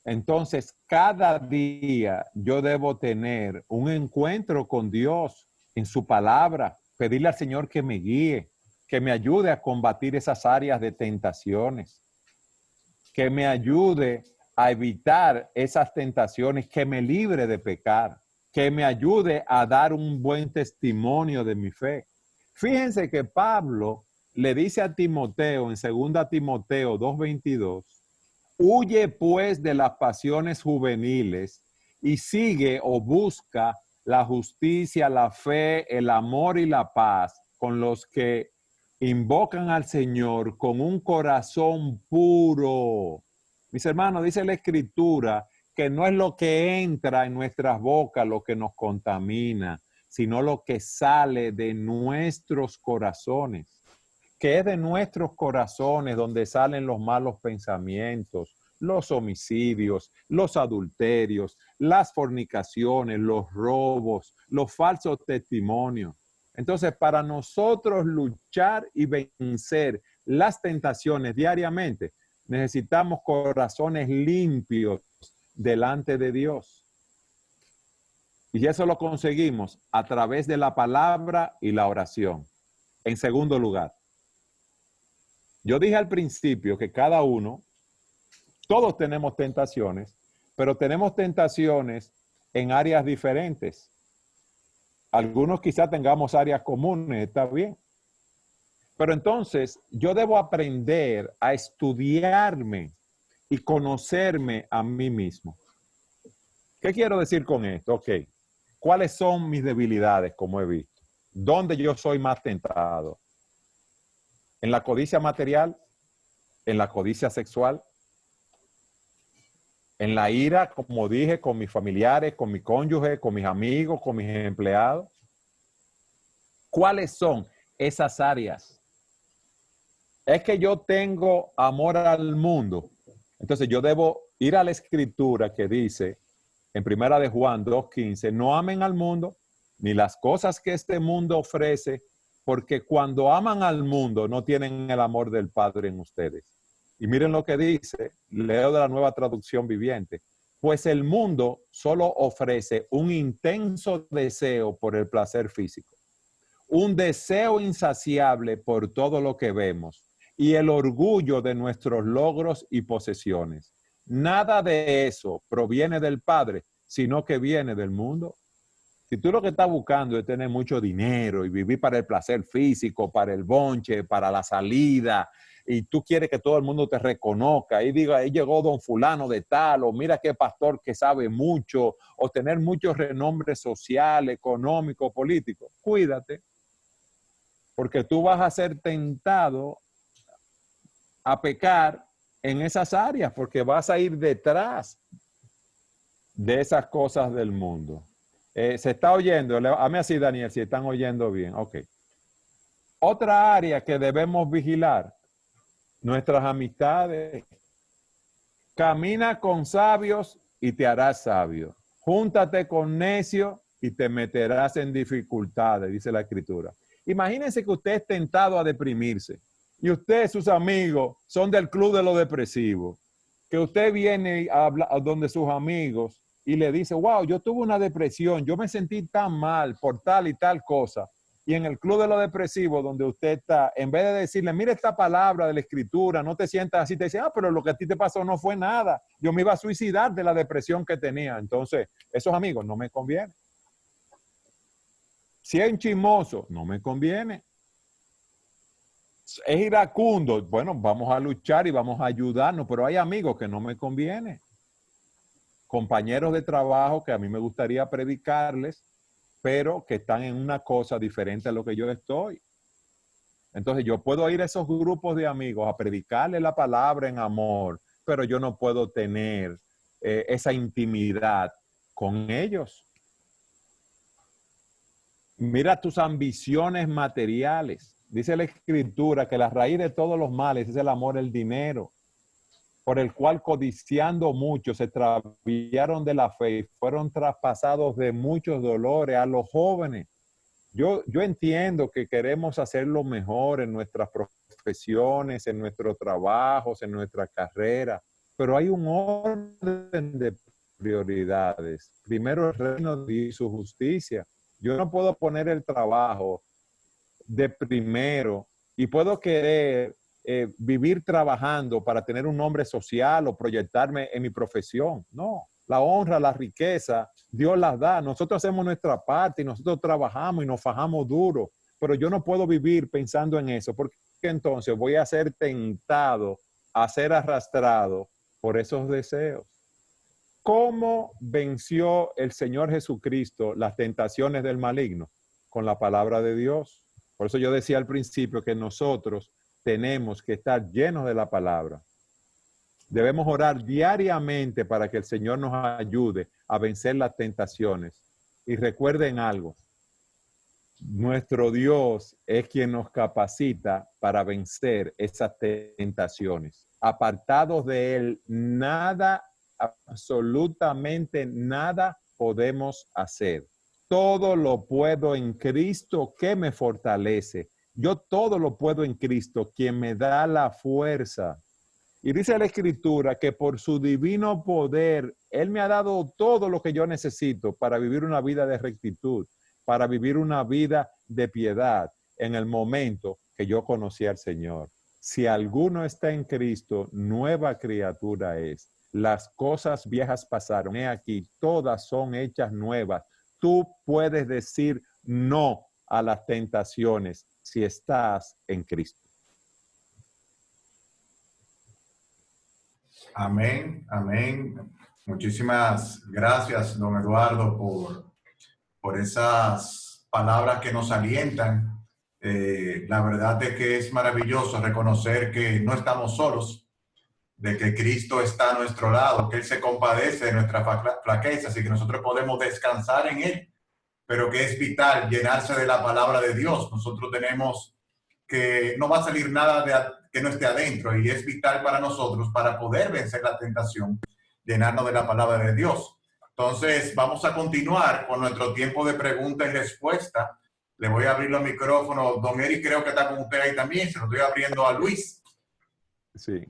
Entonces, cada día yo debo tener un encuentro con Dios en su palabra, pedirle al Señor que me guíe, que me ayude a combatir esas áreas de tentaciones, que me ayude a evitar esas tentaciones, que me libre de pecar, que me ayude a dar un buen testimonio de mi fe. Fíjense que Pablo le dice a Timoteo en 2 Timoteo 2:22, huye pues de las pasiones juveniles y sigue o busca la justicia, la fe, el amor y la paz con los que invocan al Señor con un corazón puro. Mis hermanos, dice la Escritura que no es lo que entra en nuestras bocas lo que nos contamina, sino lo que sale de nuestros corazones. Que es de nuestros corazones donde salen los malos pensamientos, los homicidios, los adulterios, las fornicaciones, los robos, los falsos testimonios. Entonces, para nosotros luchar y vencer las tentaciones diariamente, necesitamos corazones limpios delante de Dios. Y eso lo conseguimos a través de la palabra y la oración. En segundo lugar, yo dije al principio que cada uno, todos tenemos tentaciones, pero tenemos tentaciones en áreas diferentes. Algunos quizás tengamos áreas comunes, está bien. Pero entonces yo debo aprender a estudiarme y conocerme a mí mismo. ¿Qué quiero decir con esto? Ok, ¿cuáles son mis debilidades, como he visto? ¿Dónde yo soy más tentado? ¿En la codicia material? ¿En la codicia sexual? ¿En la ira, como dije, con mis familiares, con mi cónyuge, con mis amigos, con mis empleados? ¿Cuáles son esas áreas? Es que yo tengo amor al mundo. Entonces yo debo ir a la Escritura que dice en 1 de Juan 2:15, no amen al mundo ni las cosas que este mundo ofrece, porque cuando aman al mundo no tienen el amor del Padre en ustedes. Y miren lo que dice, leo de la Nueva Traducción Viviente. Pues el mundo solo ofrece un intenso deseo por el placer físico, un deseo insaciable por todo lo que vemos y el orgullo de nuestros logros y posesiones. Nada de eso proviene del Padre, sino que viene del mundo. Si tú lo que estás buscando es tener mucho dinero y vivir para el placer físico, para el bonche, para la salida, y tú quieres que todo el mundo te reconozca y diga, ahí llegó don fulano de tal, o mira qué pastor que sabe mucho, o tener mucho renombre social, económico, político, cuídate, porque tú vas a ser tentado a pecar en esas áreas, porque vas a ir detrás de esas cosas del mundo. ¿Se está oyendo? Hazme así, Daniel, si están oyendo bien. Ok. Otra área que debemos vigilar, nuestras amistades. Camina con sabios y te harás sabio. Júntate con necios y te meterás en dificultades, dice la Escritura. Imagínense que usted es tentado a deprimirse y usted, sus amigos, son del club de los depresivos. Que usted viene a donde sus amigos y le dice, wow, yo tuve una depresión, yo me sentí tan mal por tal y tal cosa. Y en el club de los depresivos donde usted está, en vez de decirle, mira esta palabra de la Escritura, no te sientas así, te dice, pero lo que a ti te pasó no fue nada. Yo me iba a suicidar de la depresión que tenía. Entonces, esos amigos no me convienen. Si es un chismoso, no me conviene. Es iracundo, bueno, vamos a luchar y vamos a ayudarnos, pero hay amigos que no me conviene. Compañeros de trabajo que a mí me gustaría predicarles, pero que están en una cosa diferente a lo que yo estoy. Entonces yo puedo ir a esos grupos de amigos a predicarle la palabra en amor, pero yo no puedo tener esa intimidad con ellos. Mira tus ambiciones materiales. Dice la Escritura que la raíz de todos los males es el amor al dinero, por el cual codiciando mucho se extraviaron de la fe y fueron traspasados de muchos dolores a los jóvenes. Yo entiendo que queremos hacerlo mejor en nuestras profesiones, en nuestros trabajos, en nuestra carrera, pero hay un orden de prioridades. Primero el reino y su justicia. Yo no puedo poner el trabajo de primero y puedo querer vivir trabajando para tener un nombre social o proyectarme en mi profesión. No, la honra, la riqueza, Dios las da. Nosotros hacemos nuestra parte y nosotros trabajamos y nos fajamos duro, pero yo no puedo vivir pensando en eso porque entonces voy a ser tentado a ser arrastrado por esos deseos. ¿Cómo venció el Señor Jesucristo las tentaciones del maligno? Con la palabra de Dios. Por eso yo decía al principio que nosotros tenemos que estar llenos de la palabra. Debemos orar diariamente para que el Señor nos ayude a vencer las tentaciones. Y recuerden algo, nuestro Dios es quien nos capacita para vencer esas tentaciones. Apartados de Él, nada, absolutamente nada podemos hacer. Todo lo puedo en Cristo que me fortalece. Yo todo lo puedo en Cristo, quien me da la fuerza. Y dice la Escritura que por su divino poder, Él me ha dado todo lo que yo necesito para vivir una vida de rectitud, para vivir una vida de piedad en el momento que yo conocí al Señor. Si alguno está en Cristo, nueva criatura es. Las cosas viejas pasaron. He aquí, todas son hechas nuevas. Tú puedes decir no a las tentaciones si estás en Cristo. Amén, amén. Muchísimas gracias, don Eduardo, por esas palabras que nos alientan. La verdad es que es maravilloso reconocer que no estamos solos, de que Cristo está a nuestro lado, que Él se compadece de nuestras flaquezas y que nosotros podemos descansar en Él, pero que es vital llenarse de la palabra de Dios. Nosotros tenemos que no va a salir nada que no esté adentro y es vital para nosotros para poder vencer la tentación, llenarnos de la palabra de Dios. Entonces, vamos a continuar con nuestro tiempo de pregunta y respuesta. Le voy a abrir los micrófonos. Don Eric creo que está con usted ahí también. Se lo estoy abriendo a Luis. Sí.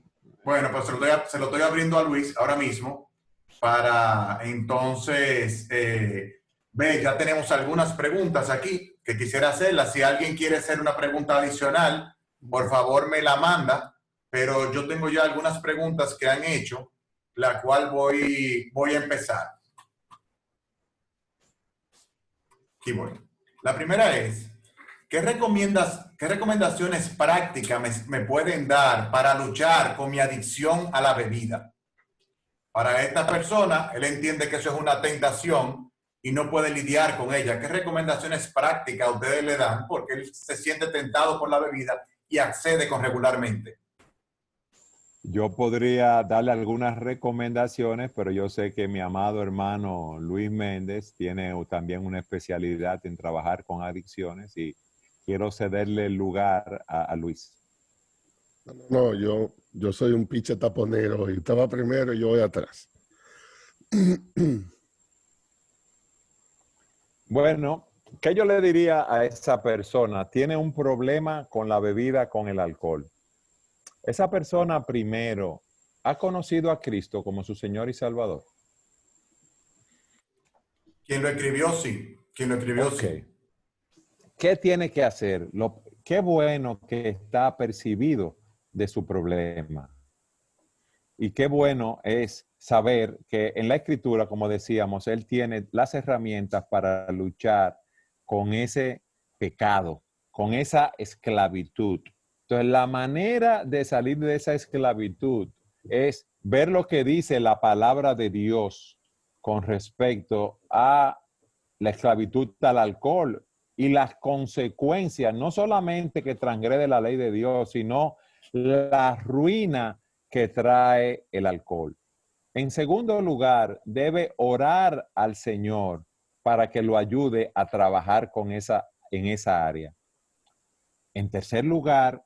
Bueno, pues se lo estoy abriendo a Luis ahora mismo para entonces ver, ya tenemos algunas preguntas aquí que quisiera hacerlas. Si alguien quiere hacer una pregunta adicional, por favor me la manda, pero yo tengo ya algunas preguntas que han hecho, la cual voy a empezar. Aquí voy. La primera es, ¿qué recomendaciones prácticas me pueden dar para luchar con mi adicción a la bebida? Para esta persona, él entiende que eso es una tentación y no puede lidiar con ella. ¿Qué recomendaciones prácticas ustedes le dan? Porque él se siente tentado por la bebida y accede con regularmente. Yo podría darle algunas recomendaciones, pero yo sé que mi amado hermano Luis Méndez tiene también una especialidad en trabajar con adicciones y quiero cederle el lugar a Luis. No, yo soy un piche taponero y usted va primero y yo voy atrás. Bueno, ¿qué yo le diría a esa persona? Tiene un problema con la bebida, con el alcohol. Esa persona primero ha conocido a Cristo como su Señor y Salvador. Quien lo escribió, sí. Quien lo escribió, Okay. sí. ¿Qué tiene que hacer? Qué bueno que está percibido de su problema. Y qué bueno es saber que en la Escritura, como decíamos, Él tiene las herramientas para luchar con ese pecado, con esa esclavitud. Entonces, la manera de salir de esa esclavitud es ver lo que dice la palabra de Dios con respecto a la esclavitud al alcohol y las consecuencias, no solamente que transgrede la ley de Dios, sino la ruina que trae el alcohol. En segundo lugar, debe orar al Señor para que lo ayude a trabajar en esa área. En tercer lugar,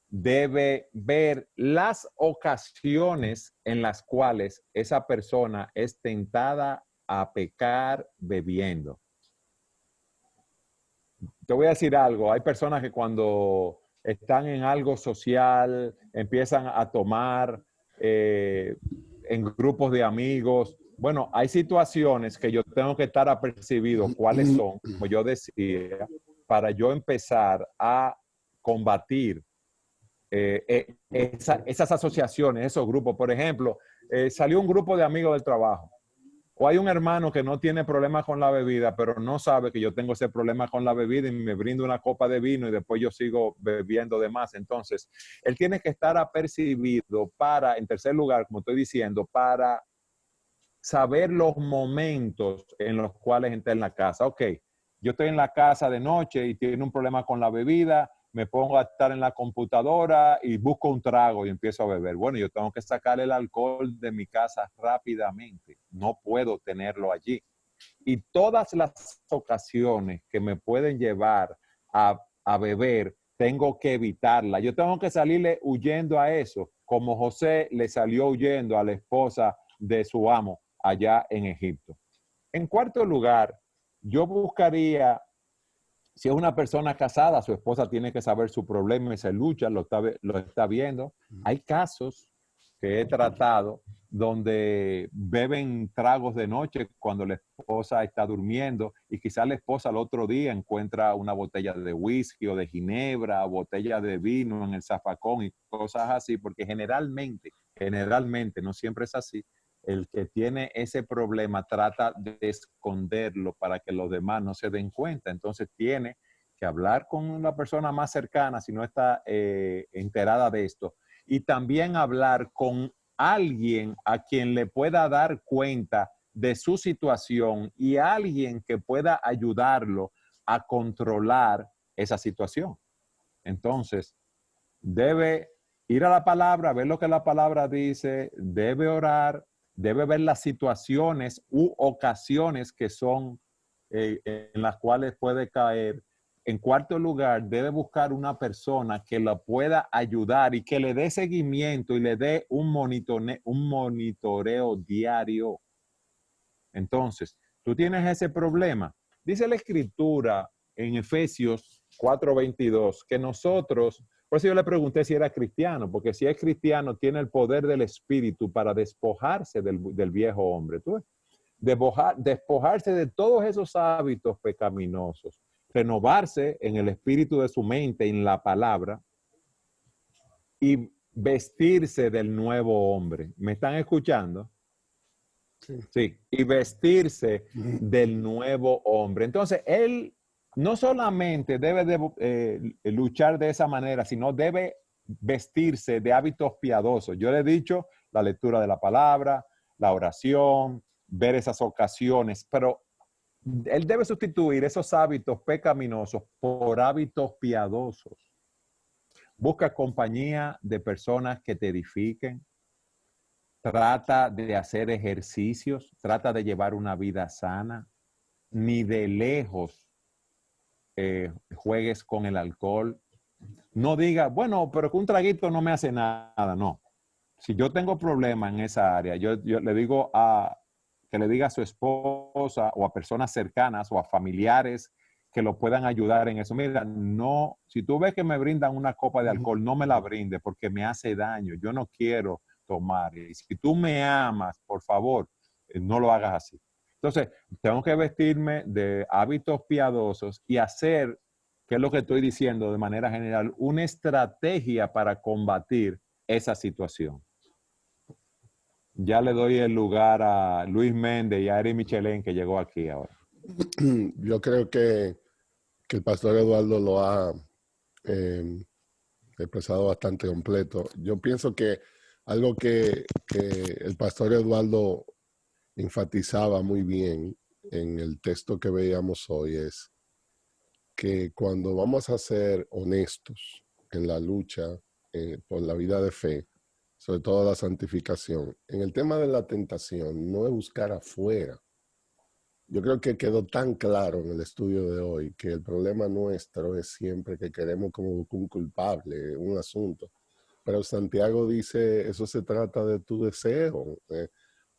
debe ver las ocasiones en las cuales esa persona es tentada a pecar bebiendo. Te voy a decir algo, hay personas que cuando están en algo social, empiezan a tomar en grupos de amigos. Bueno, hay situaciones que yo tengo que estar apercibido cuáles son, como yo decía, para yo empezar a combatir esas asociaciones, esos grupos. Por ejemplo, salió un grupo de amigos del trabajo. O hay un hermano que no tiene problemas con la bebida, pero no sabe que yo tengo ese problema con la bebida y me brindo una copa de vino y después yo sigo bebiendo de más. Entonces, él tiene que estar apercibido para, en tercer lugar, como estoy diciendo, para saber los momentos en los cuales está en la casa. Ok, yo estoy en la casa de noche y tiene un problema con la bebida, me pongo a estar en la computadora y busco un trago y empiezo a beber. Bueno, yo tengo que sacar el alcohol de mi casa rápidamente. No puedo tenerlo allí. Y todas las ocasiones que me pueden llevar a beber, tengo que evitarla. Yo tengo que salirle huyendo a eso, como José le salió huyendo a la esposa de su amo allá en Egipto. En cuarto lugar, yo buscaría, si es una persona casada, su esposa tiene que saber su problema y se lucha, lo está viendo. Hay casos que he tratado donde beben tragos de noche cuando la esposa está durmiendo y quizás la esposa al otro día encuentra una botella de whisky o de ginebra, botella de vino en el zafacón y cosas así, porque generalmente, no siempre es así, el que tiene ese problema trata de esconderlo para que los demás no se den cuenta. Entonces tiene que hablar con una persona más cercana si no está enterada de esto. Y también hablar con alguien a quien le pueda dar cuenta de su situación y alguien que pueda ayudarlo a controlar esa situación. Entonces, debe ir a la palabra, ver lo que la palabra dice, debe orar, debe ver las situaciones u ocasiones que son en las cuales puede caer. En cuarto lugar, debe buscar una persona que la pueda ayudar y que le dé seguimiento y le dé un monitoreo diario. Entonces, tú tienes ese problema. Dice la Escritura en Efesios 4:22 que nosotros, por eso yo le pregunté si era cristiano, porque si es cristiano tiene el poder del Espíritu para despojarse del viejo hombre. ¿Tú ves? Despojarse de todos esos hábitos pecaminosos, renovarse en el espíritu de su mente, en la palabra, y vestirse del nuevo hombre. ¿Me están escuchando? Sí. Sí, y vestirse del nuevo hombre. Entonces, él no solamente debe de, luchar de esa manera, sino debe vestirse de hábitos piadosos. Yo le he dicho la lectura de la palabra, la oración, ver esas ocasiones, pero él debe sustituir esos hábitos pecaminosos por hábitos piadosos. Busca compañía de personas que te edifiquen. Trata de hacer ejercicios, trata de llevar una vida sana. Ni de lejos juegues con el alcohol. No diga, bueno, pero que un traguito no me hace nada. No. Si yo tengo problema en esa área, yo le digo que le diga a su esposa o a personas cercanas o a familiares que lo puedan ayudar en eso. Mira, no, si tú ves que me brindan una copa de alcohol, no me la brinde porque me hace daño. Yo no quiero tomar. Y si tú me amas, por favor, no lo hagas así. Entonces, tengo que vestirme de hábitos piadosos y hacer, que es lo que estoy diciendo de manera general, una estrategia para combatir esa situación. Ya le doy el lugar a Luis Méndez y a Eri Michelén, que llegó aquí ahora. Yo creo que el pastor Eduardo lo ha expresado bastante completo. Yo pienso que algo que el pastor Eduardo enfatizaba muy bien en el texto que veíamos hoy es que cuando vamos a ser honestos en la lucha por la vida de fe, sobre todo la santificación, en el tema de la tentación, no es buscar afuera. Yo creo que quedó tan claro en el estudio de hoy que el problema nuestro es siempre que queremos como un culpable, un asunto. Pero Santiago dice, eso se trata de tu deseo.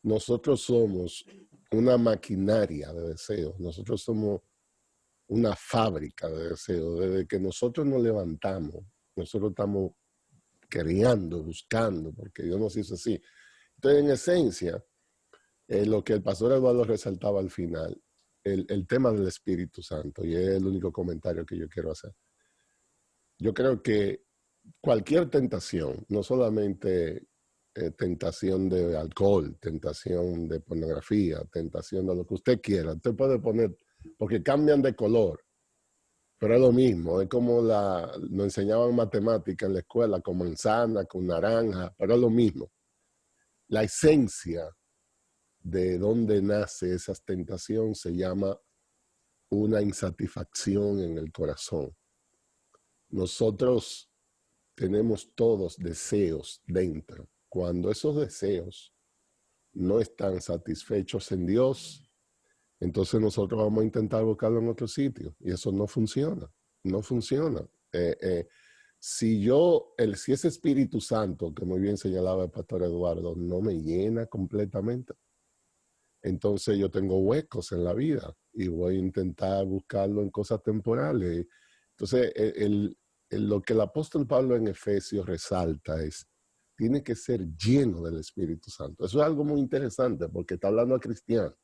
Nosotros somos una maquinaria de deseos. Nosotros somos una fábrica de deseos. Desde que nosotros nos levantamos, nosotros estamos queriendo, buscando, porque Dios nos hizo así. Entonces, en esencia, lo que el pastor Eduardo resaltaba al final, el tema del Espíritu Santo, y es el único comentario que yo quiero hacer. Yo creo que cualquier tentación, no solamente tentación de alcohol, tentación de pornografía, tentación de lo que usted quiera, usted puede poner, porque cambian de color, pero es lo mismo, es como nos enseñaban matemática en la escuela, con manzana, con naranja, pero es lo mismo. La esencia de dónde nace esa tentación se llama una insatisfacción en el corazón. Nosotros tenemos todos deseos dentro. Cuando esos deseos no están satisfechos en Dios, entonces nosotros vamos a intentar buscarlo en otro sitio y eso no funciona, no funciona. Si ese Espíritu Santo, que muy bien señalaba el pastor Eduardo, no me llena completamente, entonces yo tengo huecos en la vida y voy a intentar buscarlo en cosas temporales. Entonces, lo que el apóstol Pablo en Efesios resalta es, tiene que ser lleno del Espíritu Santo. Eso es algo muy interesante porque está hablando a cristianos.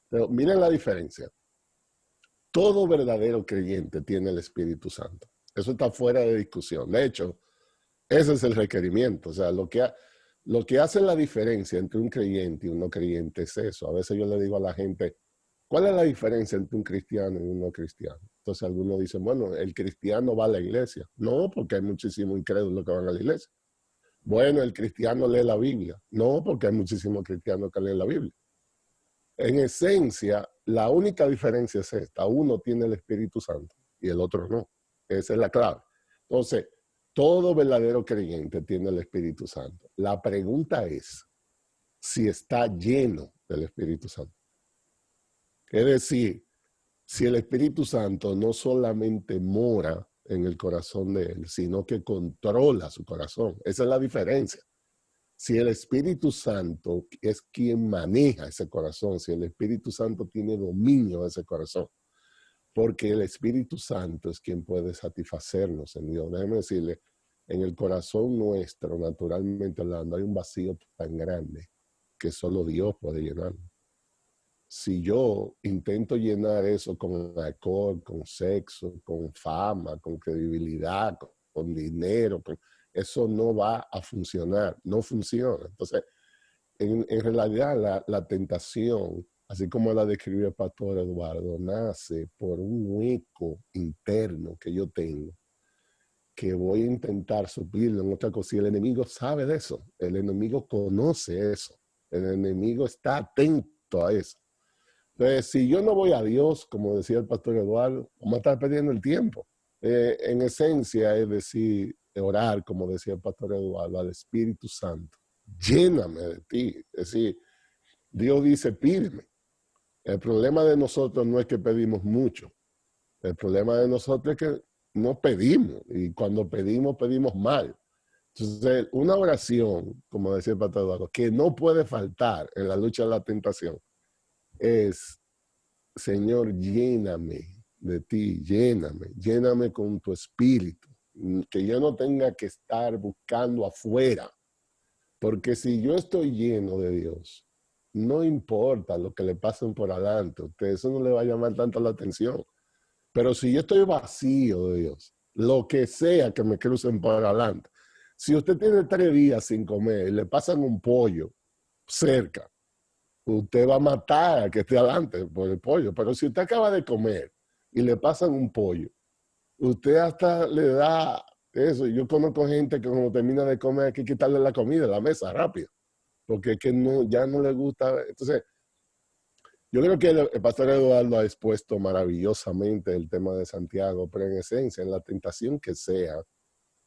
Pero miren la diferencia. Todo verdadero creyente tiene el Espíritu Santo. Eso está fuera de discusión. De hecho, ese es el requerimiento. O sea, lo que hace la diferencia entre un creyente y un no creyente es eso. A veces yo le digo a la gente, ¿cuál es la diferencia entre un cristiano y un no cristiano? Entonces algunos dicen, bueno, el cristiano va a la iglesia. No, porque hay muchísimos incrédulos que van a la iglesia. Bueno, el cristiano lee la Biblia. No, porque hay muchísimos cristianos que leen la Biblia. En esencia, la única diferencia es esta. Uno tiene el Espíritu Santo y el otro no. Esa es la clave. Entonces, todo verdadero creyente tiene el Espíritu Santo. La pregunta es si está lleno del Espíritu Santo. Es decir, si el Espíritu Santo no solamente mora en el corazón de él, sino que controla su corazón. Esa es la diferencia. Si el Espíritu Santo es quien maneja ese corazón, si el Espíritu Santo tiene dominio de ese corazón, porque el Espíritu Santo es quien puede satisfacernos en Dios. Déjeme decirle, en el corazón nuestro, naturalmente hablando, hay un vacío tan grande que solo Dios puede llenarlo. Si yo intento llenar eso con alcohol, con sexo, con fama, con credibilidad, con dinero, eso no va a funcionar, no funciona. Entonces, en realidad la tentación, así como la describió el pastor Eduardo, nace por un hueco interno que yo tengo, que voy a intentar suplirlo en otra cosa. Y el enemigo sabe de eso, el enemigo conoce eso, el enemigo está atento a eso. Entonces, si yo no voy a Dios, como decía el pastor Eduardo, vamos a estar perdiendo el tiempo. En esencia, es decir, orar, como decía el pastor Eduardo, al Espíritu Santo. Lléname de ti. Es decir, Dios dice, pídeme. El problema de nosotros no es que pedimos mucho. El problema de nosotros es que no pedimos. Y cuando pedimos, pedimos mal. Entonces, una oración, como decía el pastor Eduardo, que no puede faltar en la lucha de la tentación, es, Señor, lléname de ti, lléname con tu espíritu, que yo no tenga que estar buscando afuera, porque si yo estoy lleno de Dios, no importa lo que le pasen por adelante, usted eso no le va a llamar tanto la atención, pero si yo estoy vacío de Dios, lo que sea que me crucen por adelante, si usted tiene 3 días sin comer y le pasan un pollo cerca, usted va a matar al que esté adelante por el pollo. Pero si usted acaba de comer y le pasan un pollo, usted hasta le da eso. Yo conozco gente que cuando termina de comer hay que quitarle la comida de la mesa rápido, porque es que no, ya no le gusta. Entonces, yo creo que el pastor Eduardo ha expuesto maravillosamente el tema de Santiago, pero en esencia, en la tentación que sea,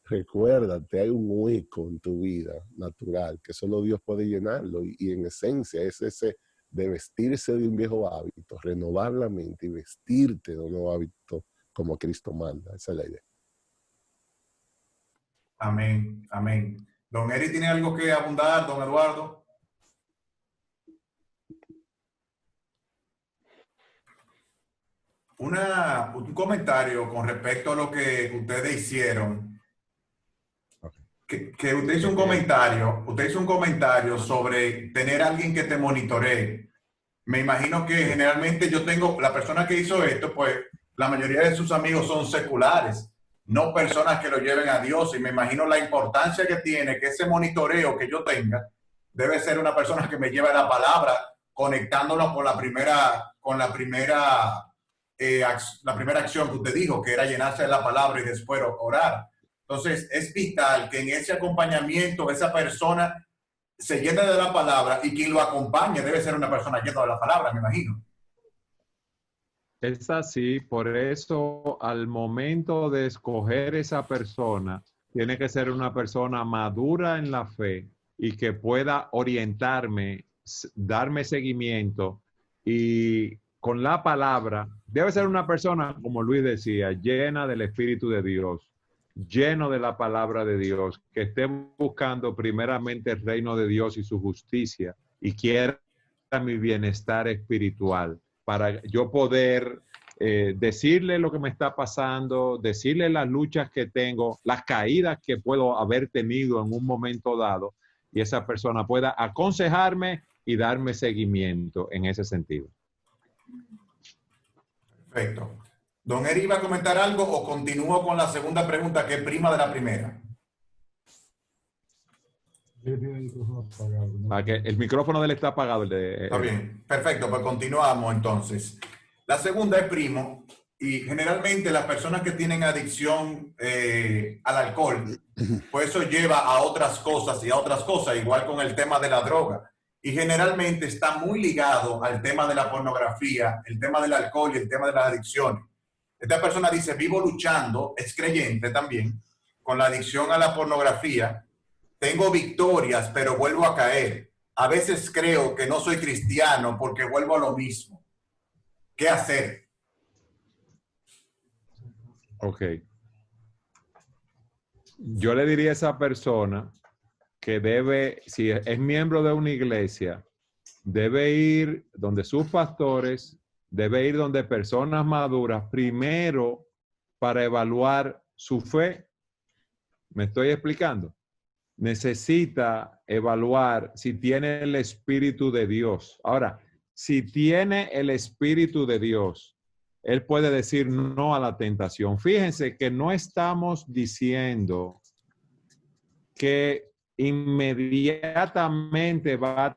recuérdate, hay un hueco en tu vida natural que solo Dios puede llenarlo y en esencia es ese de vestirse de un viejo hábito, renovar la mente y vestirte de un nuevo hábito como Cristo manda. Esa es la idea. Amén, amén. Don Eri, ¿tiene algo que abundar, don Eduardo? Un comentario con respecto a lo que ustedes hicieron. Que usted hizo un comentario sobre tener a alguien que te monitoree. Me imagino que generalmente la persona que hizo esto, pues la mayoría de sus amigos son seculares, no personas que lo lleven a Dios. Y me imagino la importancia que tiene que ese monitoreo que yo tenga debe ser una persona que me lleve la palabra, conectándolo con la primera acción que usted dijo, que era llenarse de la palabra y después orar. Entonces, es vital que en ese acompañamiento esa persona se llene de la palabra y quien lo acompañe debe ser una persona llena de la palabra, me imagino. Es así, por eso al momento de escoger esa persona, tiene que ser una persona madura en la fe y que pueda orientarme, darme seguimiento y con la palabra. Debe ser una persona, como Luis decía, llena del Espíritu de Dios, lleno de la palabra de Dios, que esté buscando primeramente el reino de Dios y su justicia y quiera mi bienestar espiritual para yo poder decirle lo que me está pasando, decirle las luchas que tengo, las caídas que puedo haber tenido en un momento dado y esa persona pueda aconsejarme y darme seguimiento en ese sentido. Perfecto. ¿Don Eri iba a comentar algo o continúo con la segunda pregunta que es prima de la primera? Para que el micrófono de él está apagado. Está bien, perfecto, pues continuamos entonces. La segunda es primo y generalmente las personas que tienen adicción al alcohol, pues eso lleva a otras cosas y a otras cosas, igual con el tema de la droga. Y generalmente está muy ligado al tema de la pornografía, el tema del alcohol y el tema de las adicciones. Esta persona dice, vivo luchando, es creyente también, con la adicción a la pornografía. Tengo victorias, pero vuelvo a caer. A veces creo que no soy cristiano porque vuelvo a lo mismo. ¿Qué hacer? Ok. Yo le diría a esa persona que debe, si es miembro de una iglesia, debe ir donde sus pastores, debe ir donde personas maduras, primero para evaluar su fe. ¿Me estoy explicando? Necesita evaluar si tiene el Espíritu de Dios. Ahora, si tiene el Espíritu de Dios, él puede decir no a la tentación. Fíjense que no estamos diciendo que inmediatamente va a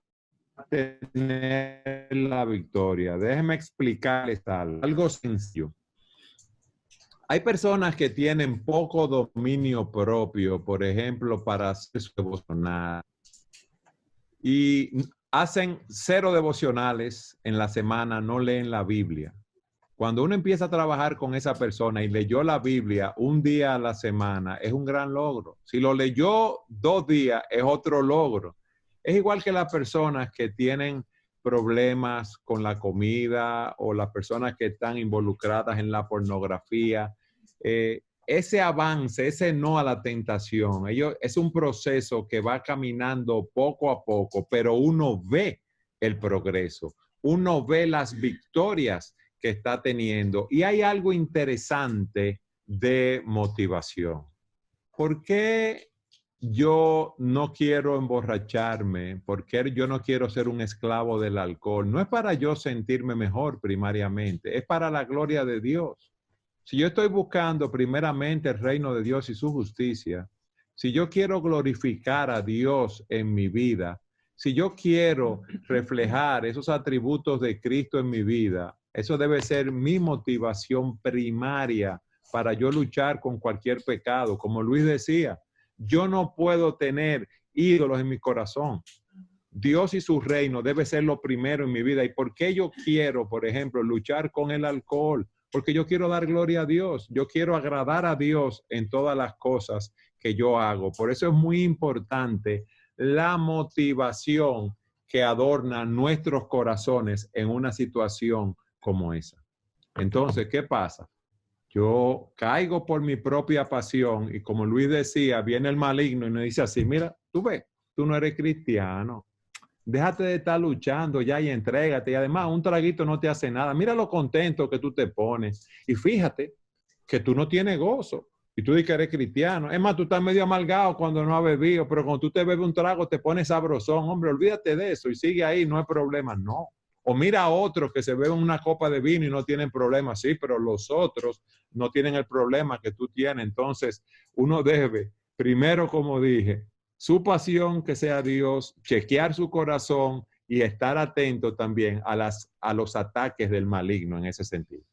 tener la victoria. Déjenme explicarles algo sencillo. Hay personas que tienen poco dominio propio, por ejemplo, para hacer su devocional, y hacen 0 devocionales en la semana, no leen la Biblia. Cuando uno empieza a trabajar con esa persona y leyó la Biblia un día a la semana, es un gran logro. Si lo leyó 2 días, es otro logro. Es igual que las personas que tienen problemas con la comida o las personas que están involucradas en la pornografía. Ese avance, ese no a la tentación, es un proceso que va caminando poco a poco, pero uno ve el progreso, uno ve las victorias que está teniendo. Y hay algo interesante de motivación. ¿Por qué yo no quiero emborracharme? ¿Por qué yo no quiero ser un esclavo del alcohol? No es para yo sentirme mejor primariamente, es para la gloria de Dios. Si yo estoy buscando primeramente el reino de Dios y su justicia, si yo quiero glorificar a Dios en mi vida, si yo quiero reflejar esos atributos de Cristo en mi vida, eso debe ser mi motivación primaria para yo luchar con cualquier pecado. Como Luis decía, yo no puedo tener ídolos en mi corazón. Dios y su reino debe ser lo primero en mi vida. ¿Y por qué yo quiero, por ejemplo, luchar con el alcohol? Porque yo quiero dar gloria a Dios. Yo quiero agradar a Dios en todas las cosas que yo hago. Por eso es muy importante la motivación que adorna nuestros corazones en una situación como esa. Entonces, ¿qué pasa? Yo caigo por mi propia pasión y como Luis decía, viene el maligno y me dice así, mira, tú ves, tú no eres cristiano. Déjate de estar luchando ya y entrégate. Y además, un traguito no te hace nada. Mira lo contento que tú te pones. Y fíjate que tú no tienes gozo. Y tú dices que eres cristiano. Es más, tú estás medio amargado cuando no has bebido, pero cuando tú te bebes un trago te pones sabrosón. Hombre, olvídate de eso y sigue ahí, no hay problema. No. O mira a otros que se beben una copa de vino y no tienen problema. Sí, pero los otros no tienen el problema que tú tienes. Entonces, uno debe, primero, como dije, su pasión que sea Dios, chequear su corazón y estar atento también a los ataques del maligno en ese sentido.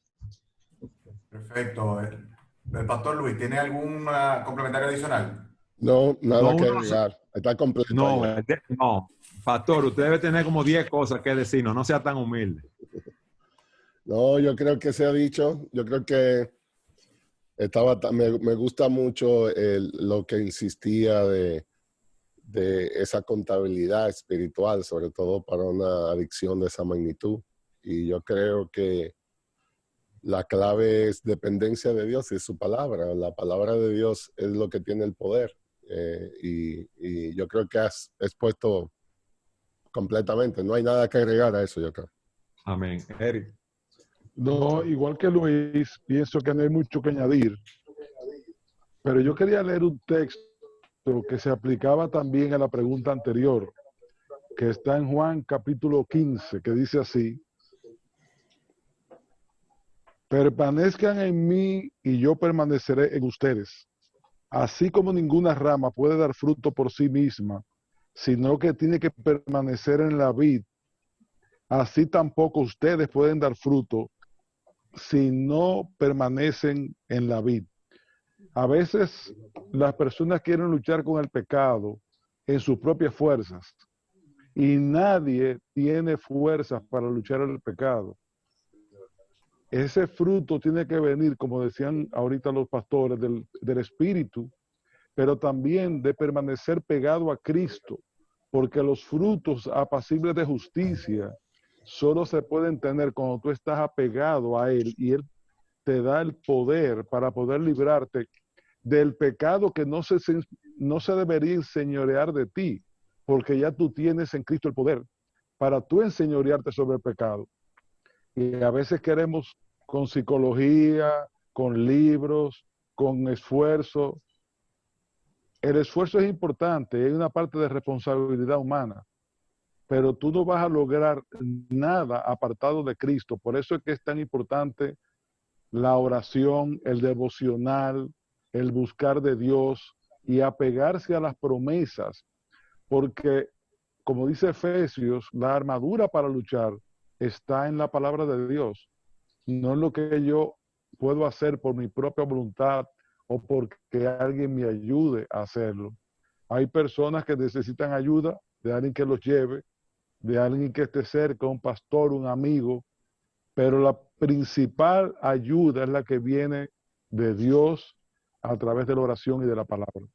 Perfecto. El pastor Luis, ¿tiene algún comentario adicional? No, nada que agregar. Está completo. No, pastor, usted debe tener como 10 cosas que decirnos, no sea tan humilde. No, yo creo que se ha dicho. Yo creo que me gusta mucho lo que insistía de esa contabilidad espiritual, sobre todo para una adicción de esa magnitud. Y yo creo que la clave es dependencia de Dios y su palabra. La palabra de Dios es lo que tiene el poder. Y yo creo que has expuesto completamente. No hay nada que agregar a eso, yo creo. Amén. Eric. No, igual que Luis, pienso que no hay mucho que añadir. Pero yo quería leer un texto que se aplicaba también a la pregunta anterior, que está en Juan capítulo 15, que dice así: permanezcan en mí y yo permaneceré en ustedes. Así como ninguna rama puede dar fruto por sí misma, sino que tiene que permanecer en la vid, así tampoco ustedes pueden dar fruto si no permanecen en la vid. A veces las personas quieren luchar con el pecado en sus propias fuerzas y nadie tiene fuerzas para luchar el pecado. Ese fruto tiene que venir, como decían ahorita los pastores, del Espíritu, pero también de permanecer pegado a Cristo, porque los frutos apacibles de justicia solo se pueden tener cuando tú estás apegado a Él y Él te da el poder para poder librarte del pecado que no se debería enseñorear de ti, porque ya tú tienes en Cristo el poder para tú enseñorearte sobre el pecado. Y a veces queremos con psicología, con libros, con esfuerzo. El esfuerzo es importante, hay una parte de responsabilidad humana, pero tú no vas a lograr nada apartado de Cristo. Por eso es que es tan importante la oración, el devocional, el buscar de Dios y apegarse a las promesas, porque, como dice Efesios, la armadura para luchar está en la palabra de Dios, no en lo que yo puedo hacer por mi propia voluntad o porque alguien me ayude a hacerlo. Hay personas que necesitan ayuda de alguien que los lleve, de alguien que esté cerca, un pastor, un amigo, pero la principal ayuda es la que viene de Dios a través de la oración y de la palabra.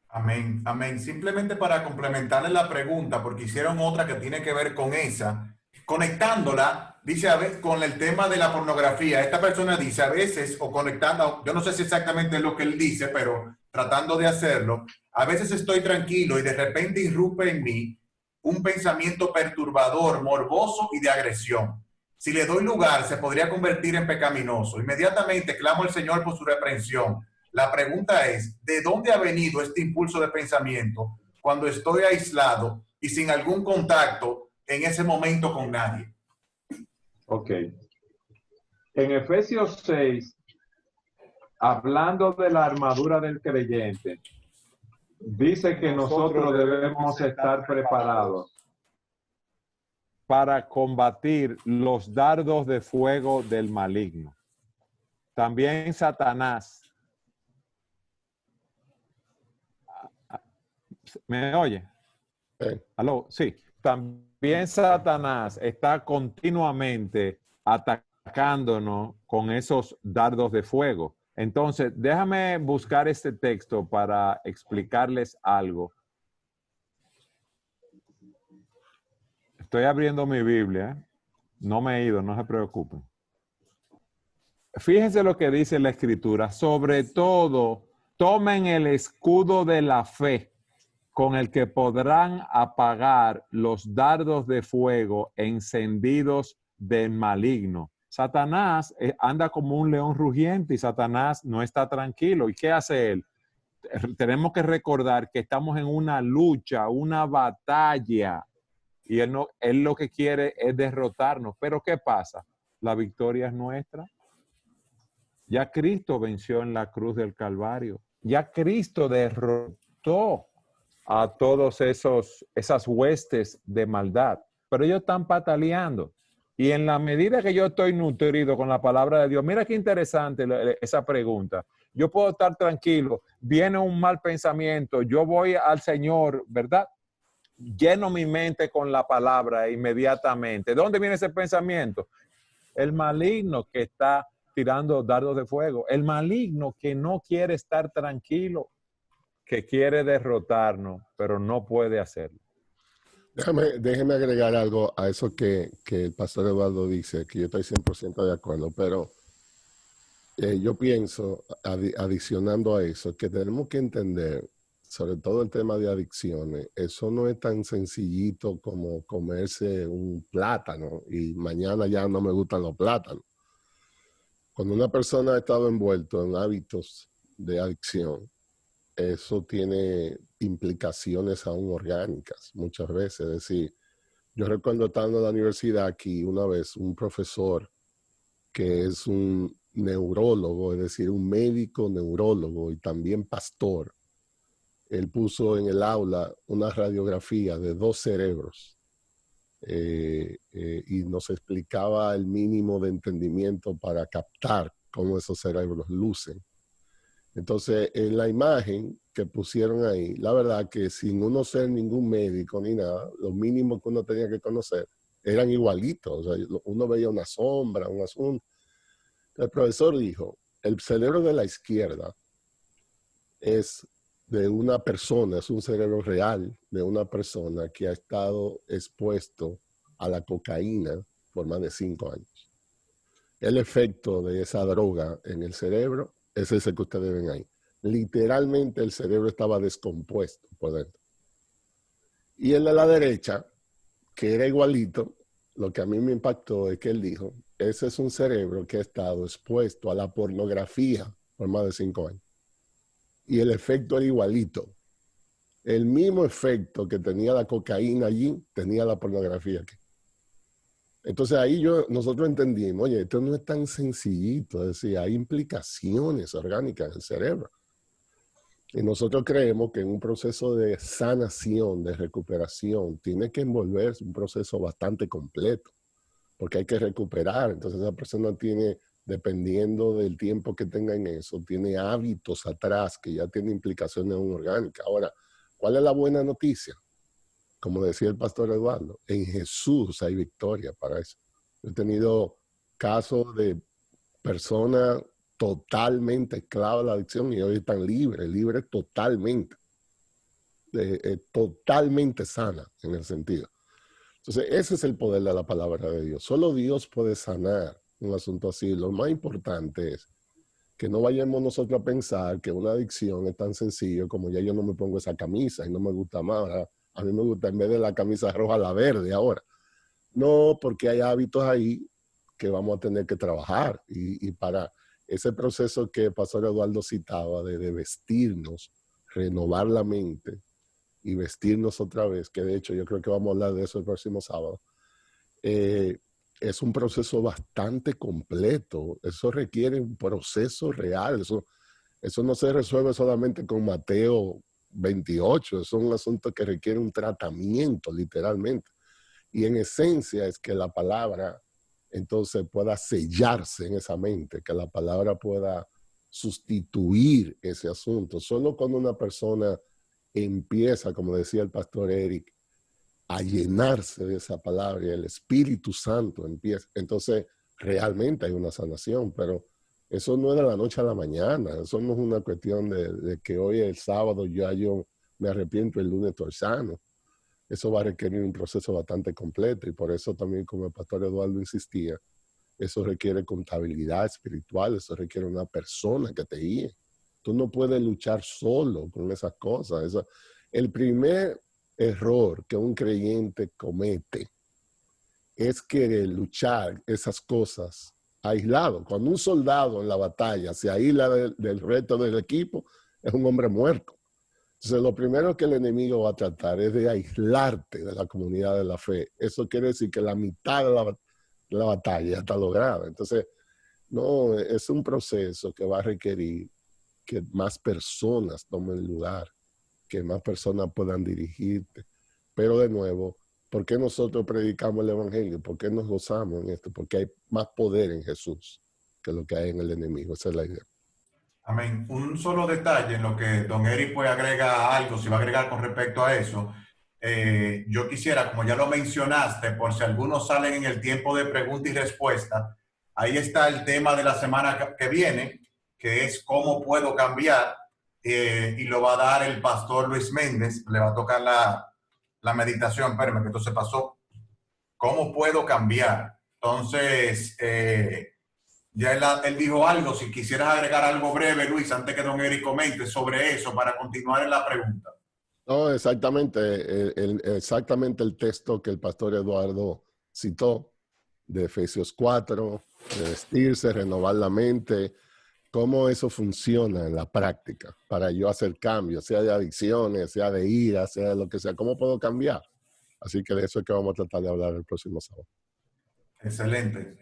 Amén, amén. Simplemente para complementarle la pregunta, porque hicieron otra que tiene que ver con esa, conectándola, dice a veces con el tema de la pornografía. Esta persona dice a veces, o conectando, yo no sé si exactamente es lo que él dice, pero tratando de hacerlo, a veces estoy tranquilo y de repente irrumpe en mí un pensamiento perturbador, morboso y de agresión. Si le doy lugar, se podría convertir en pecaminoso. Inmediatamente clamo al Señor por su reprensión. La pregunta es, ¿de dónde ha venido este impulso de pensamiento cuando estoy aislado y sin algún contacto en ese momento con nadie? Ok. En Efesios 6, hablando de la armadura del creyente, dice que nosotros debemos estar preparados para combatir los dardos de fuego del maligno. También Satanás. ¿Me oye? ¿Aló? Sí. También Satanás está continuamente atacándonos con esos dardos de fuego. Entonces, déjame buscar este texto para explicarles algo. Estoy abriendo mi Biblia. No me he ido, no se preocupen. Fíjense lo que dice la Escritura. Sobre todo, tomen el escudo de la fe, con el que podrán apagar los dardos de fuego encendidos del maligno. Satanás anda como un león rugiente y Satanás no está tranquilo. ¿Y qué hace él? Tenemos que recordar que estamos en una lucha, una batalla, y él lo que quiere es derrotarnos. Pero ¿qué pasa? La victoria es nuestra. Ya Cristo venció en la cruz del Calvario. Ya Cristo derrotó a todos esas huestes de maldad. Pero ellos están pataleando. Y en la medida que yo estoy nutrido con la palabra de Dios, mira qué interesante esa pregunta. Yo puedo estar tranquilo, viene un mal pensamiento, yo voy al Señor, ¿verdad? Lleno mi mente con la palabra inmediatamente. ¿De dónde viene ese pensamiento? El maligno que está tirando dardos de fuego. El maligno que no quiere estar tranquilo, que quiere derrotarnos, pero no puede hacerlo. Déjeme agregar algo a eso que el pastor Eduardo dice, que yo estoy 100% de acuerdo, pero yo pienso, adicionando a eso, que tenemos que entender, sobre todo el tema de adicciones, eso no es tan sencillito como comerse un plátano y mañana ya no me gustan los plátanos. Cuando una persona ha estado envuelto en hábitos de adicción, eso tiene implicaciones aún orgánicas muchas veces. Es decir, yo recuerdo estando en la universidad aquí una vez, un profesor que es un neurólogo, es decir, un médico neurólogo y también pastor, él puso en el aula una radiografía de 2 cerebros y nos explicaba el mínimo de entendimiento para captar cómo esos cerebros lucen. Entonces, en la imagen que pusieron ahí, la verdad que sin uno ser ningún médico ni nada, lo mínimo que uno tenía que conocer eran igualitos. O sea, uno veía una sombra, un asunto. El profesor dijo, el cerebro de la izquierda es de una persona, es un cerebro real de una persona que ha estado expuesto a la cocaína por más de 5 años. el efecto de esa droga en el cerebro es ese que ustedes ven ahí. Literalmente el cerebro estaba descompuesto por dentro. Y el de la derecha, que era igualito, lo que a mí me impactó es que él dijo, ese es un cerebro que ha estado expuesto a la pornografía por más de 5 años. Y el efecto era igualito. El mismo efecto que tenía la cocaína allí, tenía la pornografía aquí. Entonces ahí nosotros entendimos, oye, esto no es tan sencillito, es decir, hay implicaciones orgánicas en el cerebro. Y nosotros creemos que en un proceso de sanación, de recuperación, tiene que envolverse un proceso bastante completo, porque hay que recuperar. Entonces esa persona tiene, dependiendo del tiempo que tenga en eso, tiene hábitos atrás que ya tienen implicaciones orgánicas. Ahora, ¿cuál es la buena noticia? Como decía el pastor Eduardo, en Jesús hay victoria para eso. He tenido casos de personas totalmente esclavas de la adicción y hoy están libres totalmente, totalmente sana en el sentido. Entonces, ese es el poder de la palabra de Dios. Solo Dios puede sanar un asunto así. Lo más importante es que no vayamos nosotros a pensar que una adicción es tan sencillo como ya yo no me pongo esa camisa y no me gusta más. Ahora, a mí me gusta en vez de la camisa roja la verde ahora. No, porque hay hábitos ahí que vamos a tener que trabajar y para ese proceso que el pastor Eduardo citaba de vestirnos, renovar la mente y vestirnos otra vez, que de hecho yo creo que vamos a hablar de eso el próximo sábado, es un proceso bastante completo. Eso requiere un proceso real. Eso no se resuelve solamente con Mateo 28. Eso es un asunto que requiere un tratamiento, literalmente. Y en esencia es que la palabra entonces pueda sellarse en esa mente, que la palabra pueda sustituir ese asunto. Solo cuando una persona empieza, como decía el pastor Eric, a llenarse de esa palabra y el Espíritu Santo empieza, entonces realmente hay una sanación, pero eso no es de la noche a la mañana, eso no es una cuestión de que hoy es el sábado, yo me arrepiento, el lunes estoy sano. Eso va a requerir un proceso bastante completo y por eso también, como el pastor Eduardo insistía, eso requiere contabilidad espiritual, eso requiere una persona que te guíe. Tú no puedes luchar solo con esas cosas. El primer error que un creyente comete es querer luchar esas cosas aislado. Cuando un soldado en la batalla se aísla del resto del equipo, es un hombre muerto. Entonces, lo primero que el enemigo va a tratar es de aislarte de la comunidad de la fe. Eso quiere decir que la mitad de la batalla está lograda. Entonces, no, es un proceso que va a requerir que más personas tomen lugar, que más personas puedan dirigirte. Pero de nuevo, ¿por qué nosotros predicamos el evangelio? ¿Por qué nos gozamos en esto? Porque hay más poder en Jesús que lo que hay en el enemigo. Esa es la idea. Amén. Un solo detalle en lo que don Eric pues agrega algo, si va a agregar con respecto a eso. Yo quisiera, como ya lo mencionaste, por si algunos salen en el tiempo de pregunta y respuesta, ahí está el tema de la semana que viene, que es cómo puedo cambiar, y lo va a dar el pastor Luis Méndez, le va a tocar la meditación, espérame que esto se pasó, ¿cómo puedo cambiar? Entonces, ya él dijo algo, si quisieras agregar algo breve, Luis, antes que don Eric comente sobre eso, para continuar en la pregunta. No, exactamente, exactamente el texto que el pastor Eduardo citó de Efesios 4, de vestirse, renovar la mente, cómo eso funciona en la práctica para yo hacer cambios, sea de adicciones, sea de ira, sea de lo que sea, cómo puedo cambiar. Así que de eso es que vamos a tratar de hablar el próximo sábado. Excelente.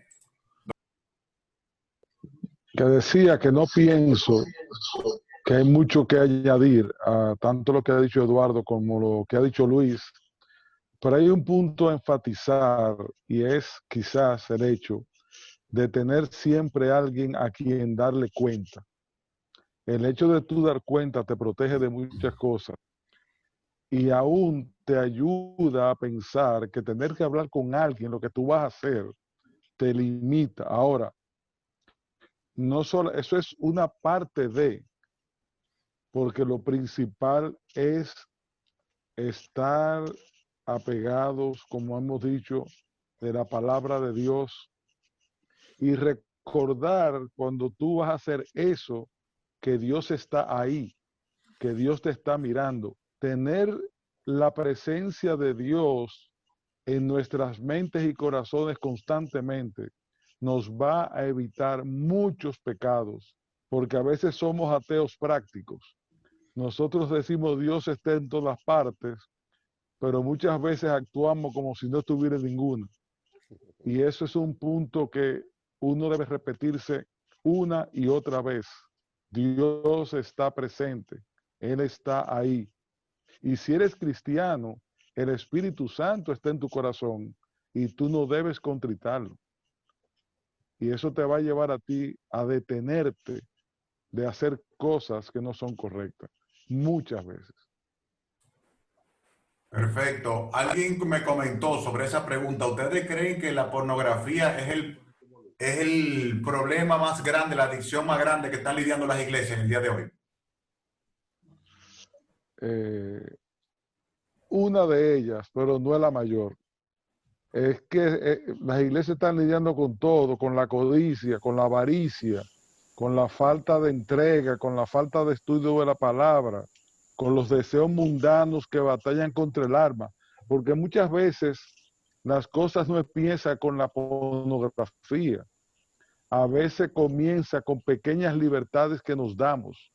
Que decía que no pienso que hay mucho que añadir a tanto lo que ha dicho Eduardo como lo que ha dicho Luis, pero hay un punto a enfatizar y es quizás el hecho de tener siempre alguien a quien darle cuenta. El hecho de tú dar cuenta te protege de muchas cosas y aún te ayuda a pensar que tener que hablar con alguien, lo que tú vas a hacer, te limita. Ahora, no solo, eso es una parte de, porque lo principal es estar apegados, como hemos dicho, de la palabra de Dios y recordar recordar cuando tú vas a hacer eso, que Dios está ahí, que Dios te está mirando. Tener la presencia de Dios en nuestras mentes y corazones constantemente nos va a evitar muchos pecados, porque a veces somos ateos prácticos. Nosotros decimos Dios está en todas partes, pero muchas veces actuamos como si no estuviera en ninguna. Y eso es un punto que uno debe repetirse una y otra vez. Dios está presente, Él está ahí. Y si eres cristiano, el Espíritu Santo está en tu corazón y tú no debes contritarlo. Y eso te va a llevar a ti a detenerte de hacer cosas que no son correctas, muchas veces. Perfecto. Alguien me comentó sobre esa pregunta. ¿Ustedes creen que la pornografía es el problema más grande, la adicción más grande que están lidiando las iglesias en el día de hoy? Una de ellas, pero no es la mayor. Es que las iglesias están lidiando con todo, con la codicia, con la avaricia, con la falta de entrega, con la falta de estudio de la palabra, con los deseos mundanos que batallan contra el alma. Porque muchas veces las cosas no empiezan con la pornografía. A veces comienza con pequeñas libertades que nos damos.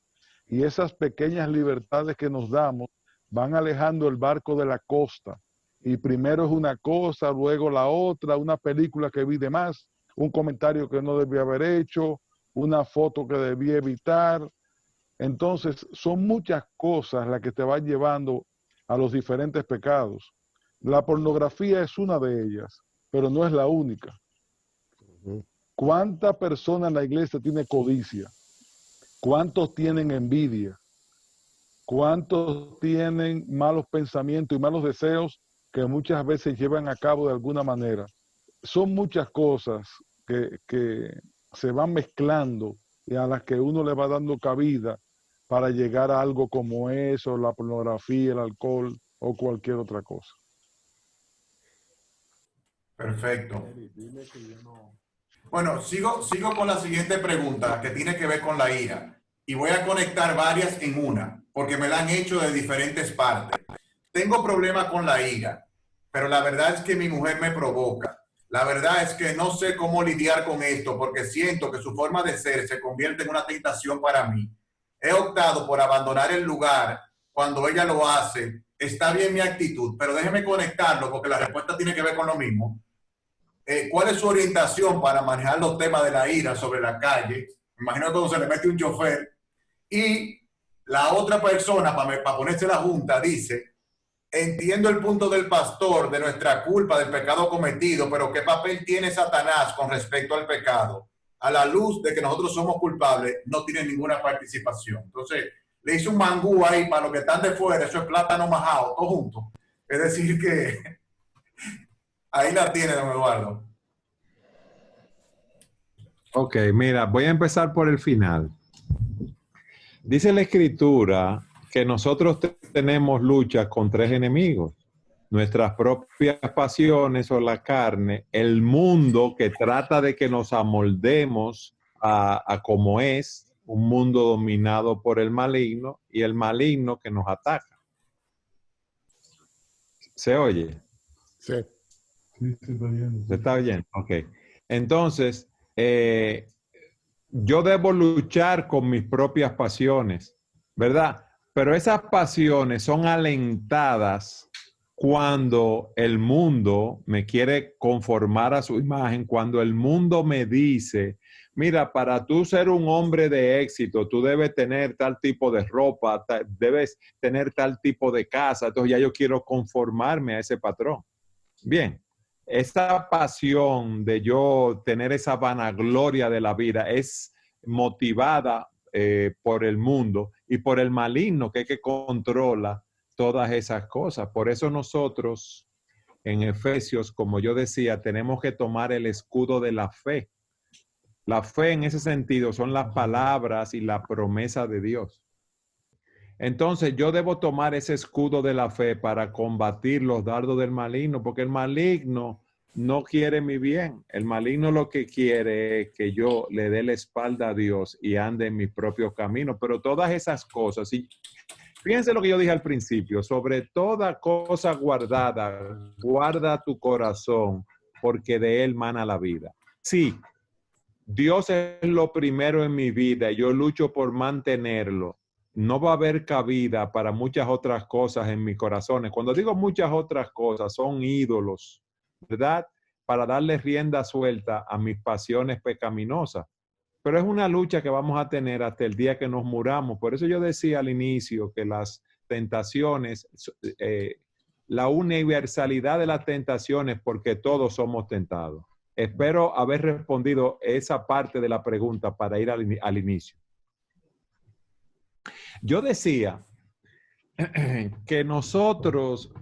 Y esas pequeñas libertades que nos damos van alejando el barco de la costa. Y primero es una cosa, luego la otra, una película que vi de más, un comentario que no debía haber hecho, una foto que debía evitar. Entonces, son muchas cosas las que te van llevando a los diferentes pecados. La pornografía es una de ellas, pero no es la única. ¿Cuánta persona en la iglesia tiene codicia? ¿Cuántos tienen envidia? ¿Cuántos tienen malos pensamientos y malos deseos que muchas veces llevan a cabo de alguna manera? Son muchas cosas que se van mezclando y a las que uno le va dando cabida para llegar a algo como eso, la pornografía, el alcohol o cualquier otra cosa. Perfecto. Bueno, sigo con la siguiente pregunta que tiene que ver con la ira. Y voy a conectar varias en una, porque me la han hecho de diferentes partes. Tengo problemas con la ira, pero la verdad es que mi mujer me provoca. La verdad es que no sé cómo lidiar con esto, porque siento que su forma de ser se convierte en una tentación para mí. He optado por abandonar el lugar cuando ella lo hace. Está bien mi actitud, pero déjeme conectarlo, porque la respuesta tiene que ver con lo mismo. ¿Cuál es su orientación para manejar los temas de la ira sobre la calle? Me imagino que cuando se le mete un chofer y la otra persona, para ponerse la junta, dice: entiendo el punto del pastor de nuestra culpa, del pecado cometido, pero ¿qué papel tiene Satanás con respecto al pecado? A la luz de que nosotros somos culpables, no tiene ninguna participación. Entonces, le hice un mangú ahí para los que están de fuera, eso es plátano majado, todo junto. Es decir que ahí la tiene, don Eduardo. Ok, mira, voy a empezar por el final. Dice la Escritura que nosotros tenemos lucha con tres enemigos: nuestras propias pasiones o la carne, el mundo que trata de que nos amoldemos a como es, un mundo dominado por el maligno, y el maligno que nos ataca. ¿Se oye? Sí. ¿Se está oyendo? Ok. Entonces, yo debo luchar con mis propias pasiones, ¿verdad? Pero esas pasiones son alentadas cuando el mundo me quiere conformar a su imagen, cuando el mundo me dice: mira, para tú ser un hombre de éxito, tú debes tener tal tipo de ropa, debes tener tal tipo de casa. Entonces ya yo quiero conformarme a ese patrón. Bien, esa pasión de yo tener esa vanagloria de la vida es motivada por el mundo y por el maligno que controla todas esas cosas. Por eso nosotros en Efesios, como yo decía, tenemos que tomar el escudo de la fe. La fe en ese sentido son las palabras y la promesa de Dios. Entonces yo debo tomar ese escudo de la fe para combatir los dardos del maligno, porque el maligno no quiere mi bien. El maligno lo que quiere es que yo le dé la espalda a Dios y ande en mi propio camino. Pero todas esas cosas, y fíjense lo que yo dije al principio, sobre toda cosa guardada, guarda tu corazón, porque de él mana la vida. Sí, Dios es lo primero en mi vida y yo lucho por mantenerlo. No va a haber cabida para muchas otras cosas en mi corazón. Cuando digo muchas otras cosas, son ídolos, ¿verdad? Para darle rienda suelta a mis pasiones pecaminosas. Pero es una lucha que vamos a tener hasta el día que nos muramos. Por eso yo decía al inicio que las tentaciones, la universalidad de las tentaciones, porque todos somos tentados. Espero haber respondido esa parte de la pregunta para ir al inicio. Yo decía que nosotros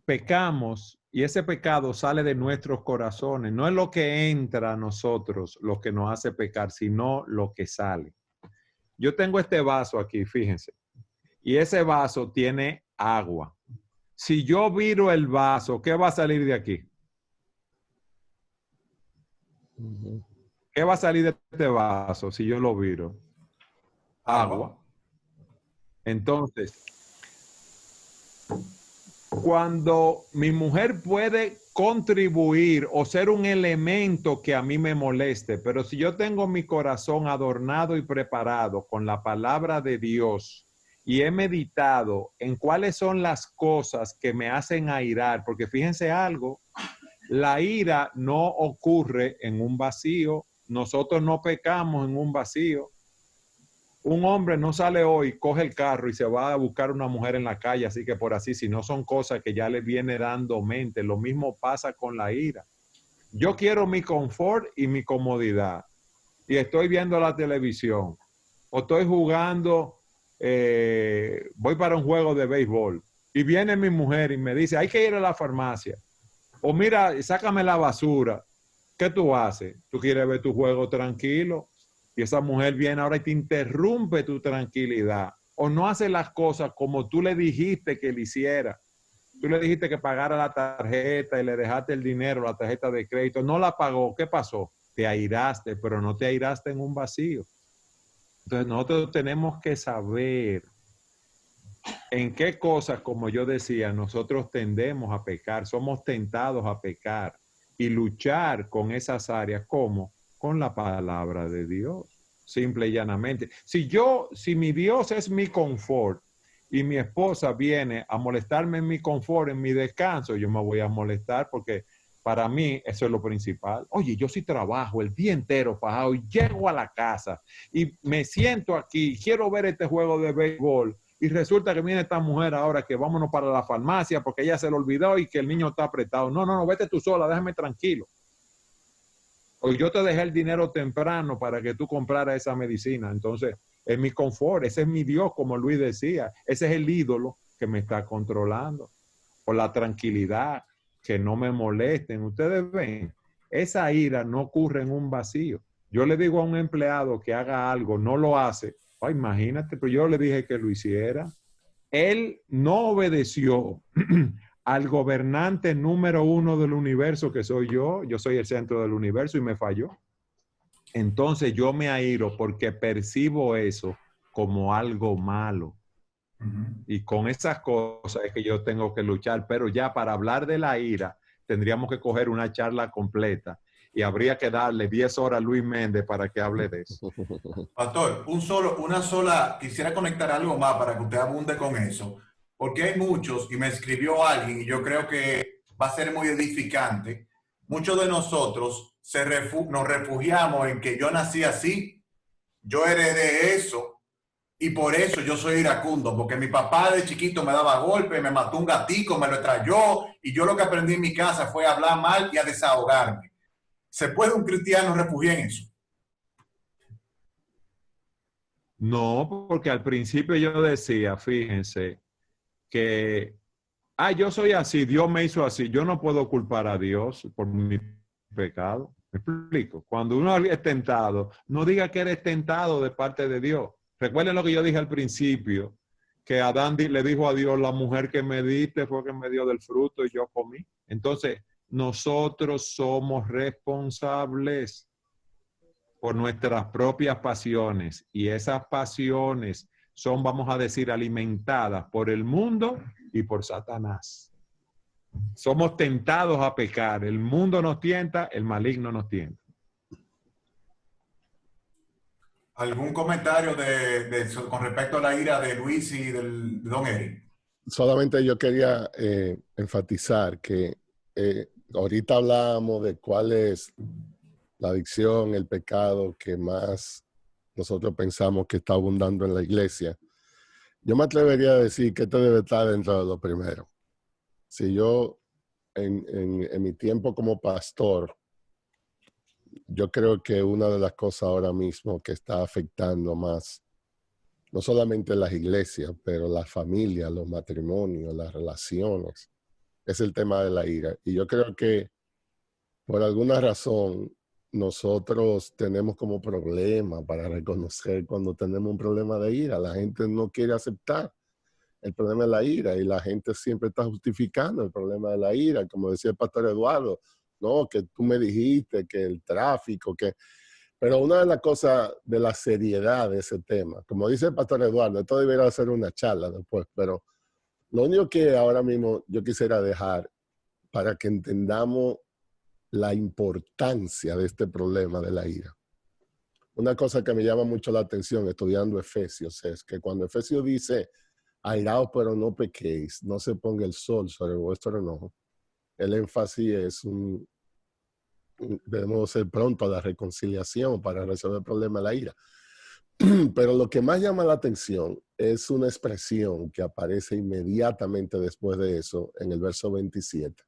pecamos y ese pecado sale de nuestros corazones. No es lo que entra a nosotros lo que nos hace pecar, sino lo que sale. Yo tengo este vaso aquí, fíjense, y ese vaso tiene agua. Si yo viro el vaso, ¿qué va a salir de aquí? ¿Qué va a salir de este vaso si yo lo viro? Agua. Entonces, cuando mi mujer puede contribuir o ser un elemento que a mí me moleste, pero si yo tengo mi corazón adornado y preparado con la palabra de Dios y he meditado en cuáles son las cosas que me hacen airar, porque fíjense algo, la ira no ocurre en un vacío, nosotros no pecamos en un vacío. Un hombre no sale hoy, coge el carro y se va a buscar una mujer en la calle, así que por así, si no son cosas que ya le viene dando mente. Lo mismo pasa con la ira. Yo quiero mi confort y mi comodidad y estoy viendo la televisión o estoy jugando, voy para un juego de béisbol y viene mi mujer y me dice, hay que ir a la farmacia o mira, sácame la basura. ¿Qué tú haces? ¿Tú quieres ver tu juego tranquilo? Y esa mujer viene ahora y te interrumpe tu tranquilidad o no hace las cosas como tú le dijiste que le hiciera. Tú le dijiste que pagara la tarjeta y le dejaste el dinero, la tarjeta de crédito, no la pagó. ¿Qué pasó? Te airaste, pero no te airaste en un vacío. Entonces nosotros tenemos que saber en qué cosas, como yo decía, nosotros tendemos a pecar, somos tentados a pecar y luchar con esas áreas como con la palabra de Dios, simple y llanamente. Si mi Dios es mi confort y mi esposa viene a molestarme en mi confort, en mi descanso, yo me voy a molestar porque para mí eso es lo principal. Oye, yo sí trabajo el día entero fajado y llego a la casa y me siento aquí, quiero ver este juego de béisbol y resulta que viene esta mujer ahora que vámonos para la farmacia porque ella se lo olvidó y que el niño está apretado. No, vete tú sola, déjame tranquilo. O yo te dejé el dinero temprano para que tú compraras esa medicina. Entonces, es mi confort, ese es mi Dios, como Luis decía. Ese es el ídolo que me está controlando. O la tranquilidad, que no me molesten. Ustedes ven, esa ira no ocurre en un vacío. Yo le digo a un empleado que haga algo, no lo hace. Oh, imagínate, pero yo le dije que lo hiciera. Él no obedeció al gobernante número 1 del universo, que soy yo soy el centro del universo y me falló. Entonces yo me airo porque percibo eso como algo malo. Y con esas cosas es que yo tengo que luchar, pero ya para hablar de la ira tendríamos que coger una charla completa y habría que darle 10 horas a Luis Méndez para que hable de eso. Pastor, quisiera conectar algo más para que usted abunde con eso. Porque hay muchos, y me escribió alguien, y yo creo que va a ser muy edificante. Muchos de nosotros nos refugiamos en que yo nací así, yo heredé eso, y por eso yo soy iracundo, porque mi papá de chiquito me daba golpes, me mató un gatico, me lo trayó, y yo lo que aprendí en mi casa fue a hablar mal y a desahogarme. ¿Se puede un cristiano refugiar en eso? No, porque al principio yo decía, fíjense, que, yo soy así, Dios me hizo así, yo no puedo culpar a Dios por mi pecado. ¿Me explico? Cuando uno es tentado, no diga que eres tentado de parte de Dios. Recuerden lo que yo dije al principio, que Adán le dijo a Dios, la mujer que me diste fue que me dio del fruto y yo comí. Entonces, nosotros somos responsables por nuestras propias pasiones, y esas pasiones son, vamos a decir, alimentadas por el mundo y por Satanás. Somos tentados a pecar. El mundo nos tienta, el maligno nos tienta. ¿Algún comentario con respecto a la ira de Luis y de Don Eric? Solamente yo quería enfatizar que ahorita hablábamos de cuál es la adicción, el pecado que más nosotros pensamos que está abundando en la iglesia. Yo me atrevería a decir que esto debe estar dentro de lo primero. Si yo, en mi tiempo como pastor, yo creo que una de las cosas ahora mismo que está afectando más, no solamente las iglesias, pero las familias, los matrimonios, las relaciones, es el tema de la ira. Y yo creo que por alguna razón nosotros tenemos como problema para reconocer cuando tenemos un problema de ira. La gente no quiere aceptar el problema de la ira y la gente siempre está justificando el problema de la ira, como decía el pastor Eduardo, no, que tú me dijiste, que el tráfico, que... Pero una de las cosas de la seriedad de ese tema, como dice el pastor Eduardo, esto debería ser una charla después, pero lo único que ahora mismo yo quisiera dejar para que entendamos la importancia de este problema de la ira. Una cosa que me llama mucho la atención estudiando Efesios es que cuando Efesios dice, airaos pero no pequéis, no se ponga el sol sobre vuestro enojo, el énfasis es debemos ser pronto a la reconciliación para resolver el problema de la ira. Pero lo que más llama la atención es una expresión que aparece inmediatamente después de eso en el verso 27.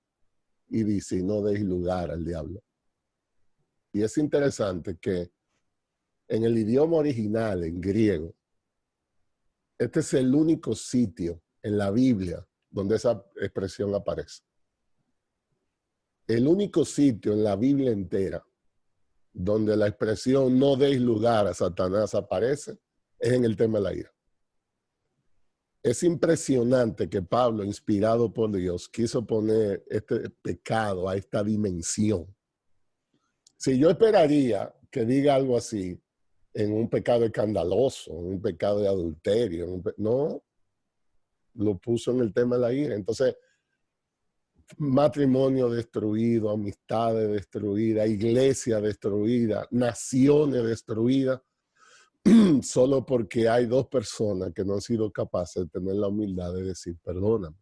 Y dice, no deis lugar al diablo. Y es interesante que en el idioma original, en griego, este es el único sitio en la Biblia donde esa expresión aparece. El único sitio en la Biblia entera donde la expresión no deis lugar a Satanás aparece es en el tema de la ira. Es impresionante que Pablo, inspirado por Dios, quiso poner este pecado a esta dimensión. Si yo esperaría que diga algo así en un pecado escandaloso, en un pecado de adulterio, no, lo puso en el tema de la ira. Entonces, matrimonio destruido, amistades destruidas, iglesia destruida, naciones destruidas, solo porque hay dos personas que no han sido capaces de tener la humildad de decir, perdóname,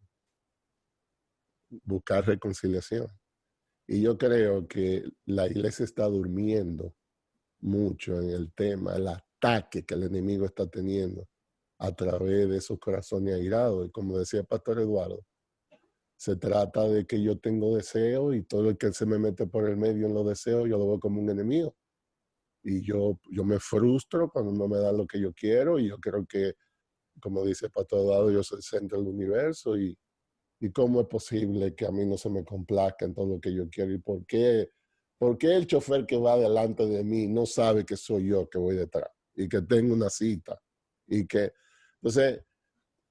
buscar reconciliación. Y yo creo que la iglesia está durmiendo mucho en el tema, el ataque que el enemigo está teniendo a través de esos corazones airados. Y como decía el pastor Eduardo, se trata de que yo tengo deseos y todo el que se me mete por el medio en los deseos, yo lo veo como un enemigo. Y yo me frustro cuando no me dan lo que yo quiero y yo creo que, como dice el pastor Eduardo, yo soy el centro del universo y cómo es posible que a mí no se me complazca en todo lo que yo quiero y por qué el chofer que va delante de mí no sabe que soy yo que voy detrás y que tengo una cita y que, entonces,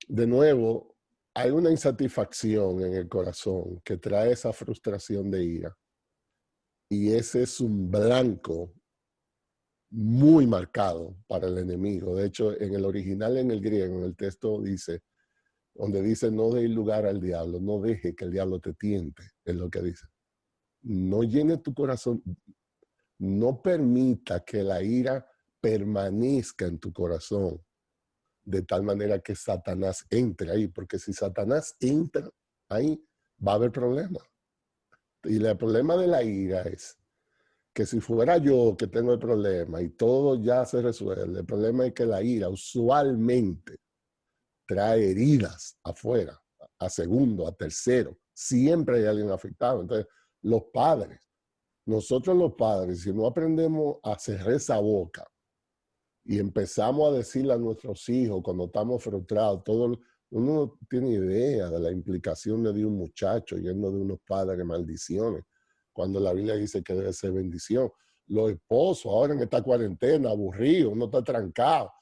de nuevo, hay una insatisfacción en el corazón que trae esa frustración de ira y ese es un blanco muy marcado para el enemigo. De hecho, en el original, en el griego, en el texto dice, donde dice no deis lugar al diablo, no deje que el diablo te tiente, es lo que dice. No llene tu corazón, no permita que la ira permanezca en tu corazón de tal manera que Satanás entre ahí, porque si Satanás entra ahí, va a haber problemas. Y el problema de la ira es que si fuera yo que tengo el problema y todo ya se resuelve, el problema es que la ira usualmente trae heridas afuera, a segundo, a tercero. Siempre hay alguien afectado. Entonces, los padres, nosotros los padres, si no aprendemos a cerrar esa boca y empezamos a decirle a nuestros hijos cuando estamos frustrados, uno no tiene idea de la implicación de un muchacho yendo de unos padres maldiciones, cuando la Biblia dice que debe ser bendición. Los esposos, ahora en esta cuarentena, aburridos, uno está trancado.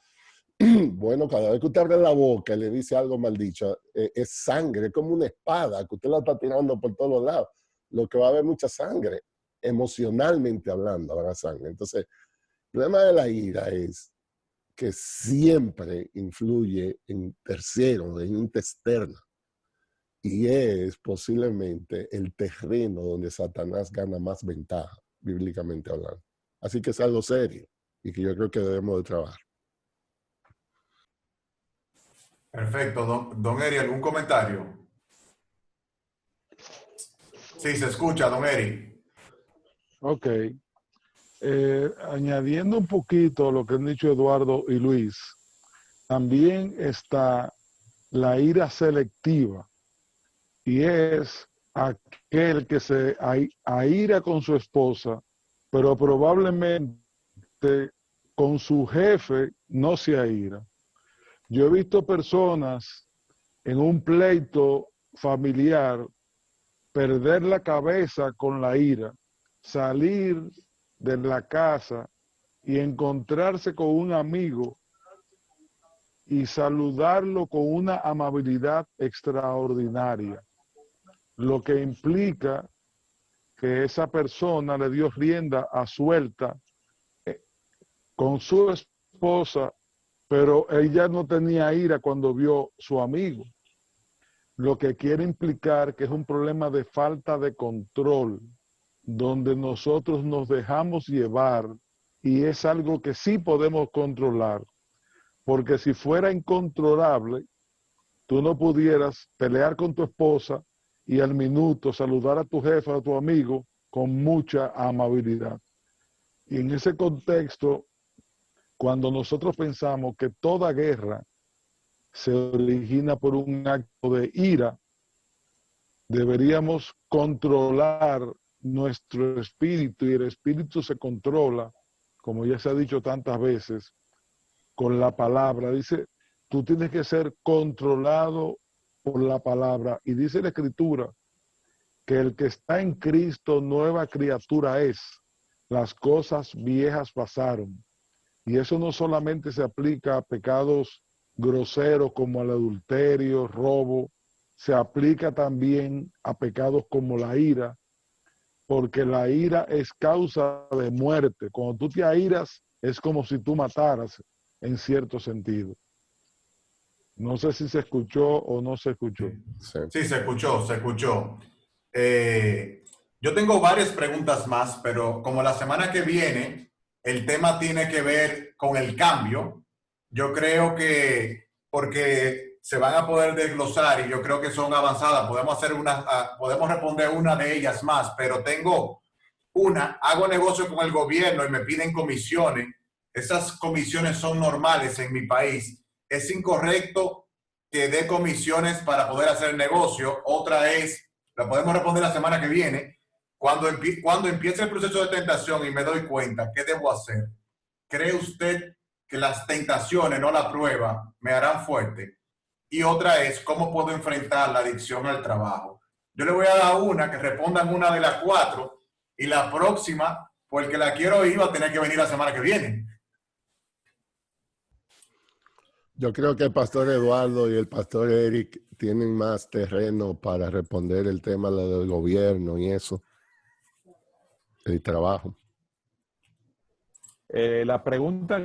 Bueno, cada vez que usted abre la boca y le dice algo mal dicho, es sangre, es como una espada que usted la está tirando por todos lados. lo que va a haber mucha sangre, emocionalmente hablando, habrá sangre. Entonces, el problema de la ira es que siempre influye en terceros, en mente externa. Y es posiblemente el terreno donde Satanás gana más ventaja, bíblicamente hablando. Así que es algo serio y que yo creo que debemos de trabajar. Perfecto. Don Eri, ¿algún comentario? Sí, se escucha, don Eri. Ok. Añadiendo un poquito a lo que han dicho Eduardo y Luis, también está la ira selectiva, y es aquel que se aira con su esposa, pero probablemente con su jefe no se aira. Yo he visto personas en un pleito familiar perder la cabeza con la ira, salir de la casa y encontrarse con un amigo y saludarlo con una amabilidad extraordinaria, lo que implica que esa persona le dio rienda a suelta con su esposa, pero ella no tenía ira cuando vio su amigo, lo que quiere implicar que es un problema de falta de control, donde nosotros nos dejamos llevar, y es algo que sí podemos controlar, porque si fuera incontrolable, tú no pudieras pelear con tu esposa y al minuto saludar a tu jefe, a tu amigo, con mucha amabilidad. Y en ese contexto, cuando nosotros pensamos que toda guerra se origina por un acto de ira, deberíamos controlar nuestro espíritu, y el espíritu se controla, como ya se ha dicho tantas veces, con la palabra. Dice, tú tienes que ser controlado por la palabra. Y dice la Escritura que el que está en Cristo, nueva criatura es. Las cosas viejas pasaron. Y eso no solamente se aplica a pecados groseros como el adulterio, robo, se aplica también a pecados como la ira, porque la ira es causa de muerte. Cuando tú te airas, es como si tú mataras, en cierto sentido. No sé si se escuchó o no se escuchó. Sí, se escuchó, se escuchó. Yo tengo varias preguntas más, pero como la semana que viene el tema tiene que ver con el cambio, yo creo que porque se van a poder desglosar y yo creo que son avanzadas, podemos responder una de ellas más, pero tengo hago negocio con el gobierno y me piden comisiones. Esas comisiones son normales en mi país. Es incorrecto que dé comisiones para poder hacer negocio. Otra es, la podemos responder la semana que viene, cuando empiece el proceso de tentación y me doy cuenta, ¿qué debo hacer? ¿Cree usted que las tentaciones, no la prueba, me harán fuerte? Y otra es, ¿cómo puedo enfrentar la adicción al trabajo? Yo le voy a dar una, que respondan una de las cuatro, y la próxima, porque la quiero oír, va a tener que venir la semana que viene. Yo creo que el pastor Eduardo y el pastor Eric tienen más terreno para responder el tema del gobierno y eso, el trabajo. La pregunta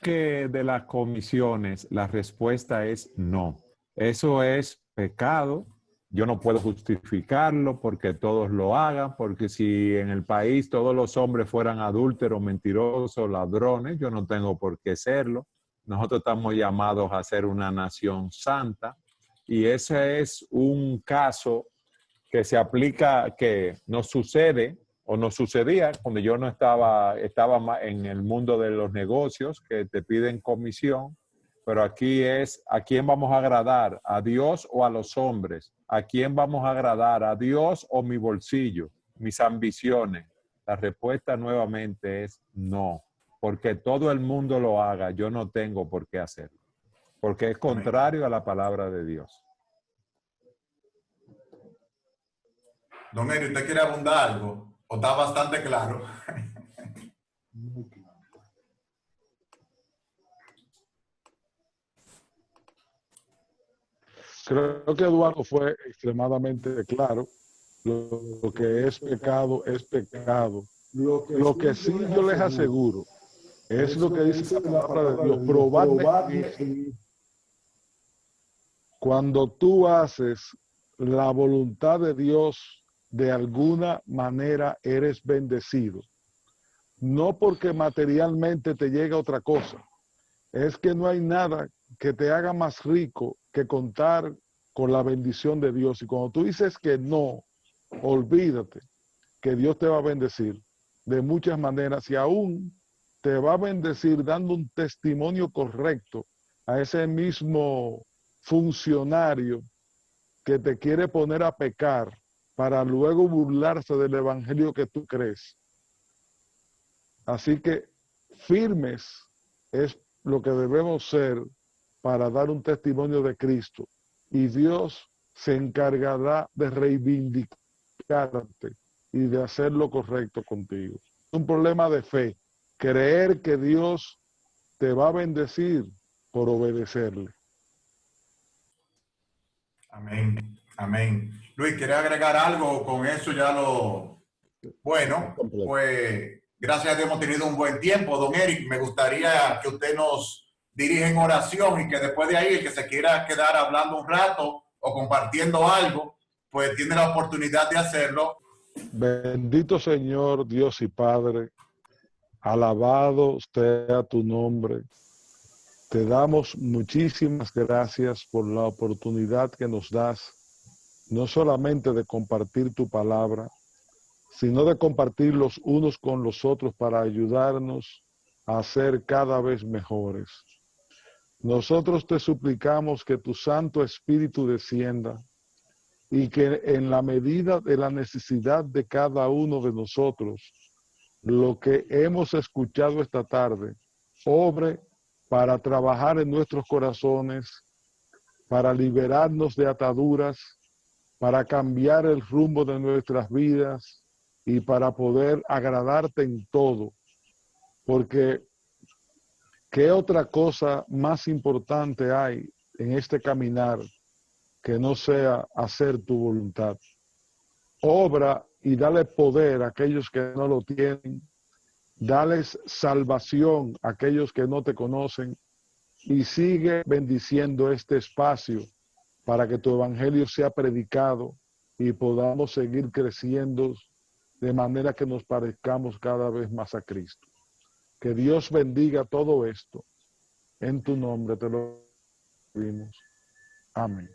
de las comisiones, la respuesta es no. Eso es pecado. Yo no puedo justificarlo porque todos lo hagan, porque si en el país todos los hombres fueran adúlteros, mentirosos, ladrones, yo no tengo por qué serlo. Nosotros estamos llamados a ser una nación santa, y ese es un caso que se aplica, que nos sucede o nos sucedía cuando yo no estaba en el mundo de los negocios, que te piden comisión, pero aquí es, ¿a quién vamos a agradar? ¿A Dios o a los hombres? ¿A quién vamos a agradar? ¿A Dios o mi bolsillo, mis ambiciones? La respuesta nuevamente es no, porque todo el mundo lo haga, yo no tengo por qué hacerlo, porque es contrario a la palabra de Dios. Don Eri, ¿usted quiere abundar algo? ¿O está bastante claro? Creo que Eduardo fue extremadamente claro. Lo que es pecado es pecado. Lo que sí yo les aseguro es lo que dice la palabra de Dios, probadme en mí. Cuando tú haces la voluntad de Dios, de alguna manera eres bendecido. No porque materialmente te llega otra cosa. Es que no hay nada que te haga más rico que contar con la bendición de Dios. Y cuando tú dices que no, olvídate que Dios te va a bendecir de muchas maneras y aún te va a bendecir dando un testimonio correcto a ese mismo funcionario que te quiere poner a pecar para luego burlarse del evangelio que tú crees. Así que firmes es lo que debemos ser para dar un testimonio de Cristo. Y Dios se encargará de reivindicarte y de hacer lo correcto contigo. Es un problema de fe. Creer que Dios te va a bendecir por obedecerle. Amén. Amén. Luis, ¿quieres agregar algo? Con eso ya lo... Bueno, pues gracias a Dios hemos tenido un buen tiempo. Don Eric, me gustaría que usted nos dirija en oración y que después de ahí el que se quiera quedar hablando un rato o compartiendo algo, pues tiene la oportunidad de hacerlo. Bendito Señor, Dios y Padre, alabado sea tu nombre. Te damos muchísimas gracias por la oportunidad que nos das, no solamente de compartir tu palabra, sino de compartir los unos con los otros para ayudarnos a ser cada vez mejores. Nosotros te suplicamos que tu Santo Espíritu descienda y que en la medida de la necesidad de cada uno de nosotros, lo que hemos escuchado esta tarde, obre para trabajar en nuestros corazones, para liberarnos de ataduras, para cambiar el rumbo de nuestras vidas y para poder agradarte en todo. Porque ¿qué otra cosa más importante hay en este caminar que no sea hacer tu voluntad? Obra y dale poder a aquellos que no lo tienen. Dales salvación a aquellos que no te conocen y sigue bendiciendo este espacio para que tu evangelio sea predicado y podamos seguir creciendo de manera que nos parezcamos cada vez más a Cristo. Que Dios bendiga todo esto. En tu nombre te lo pedimos. Amén.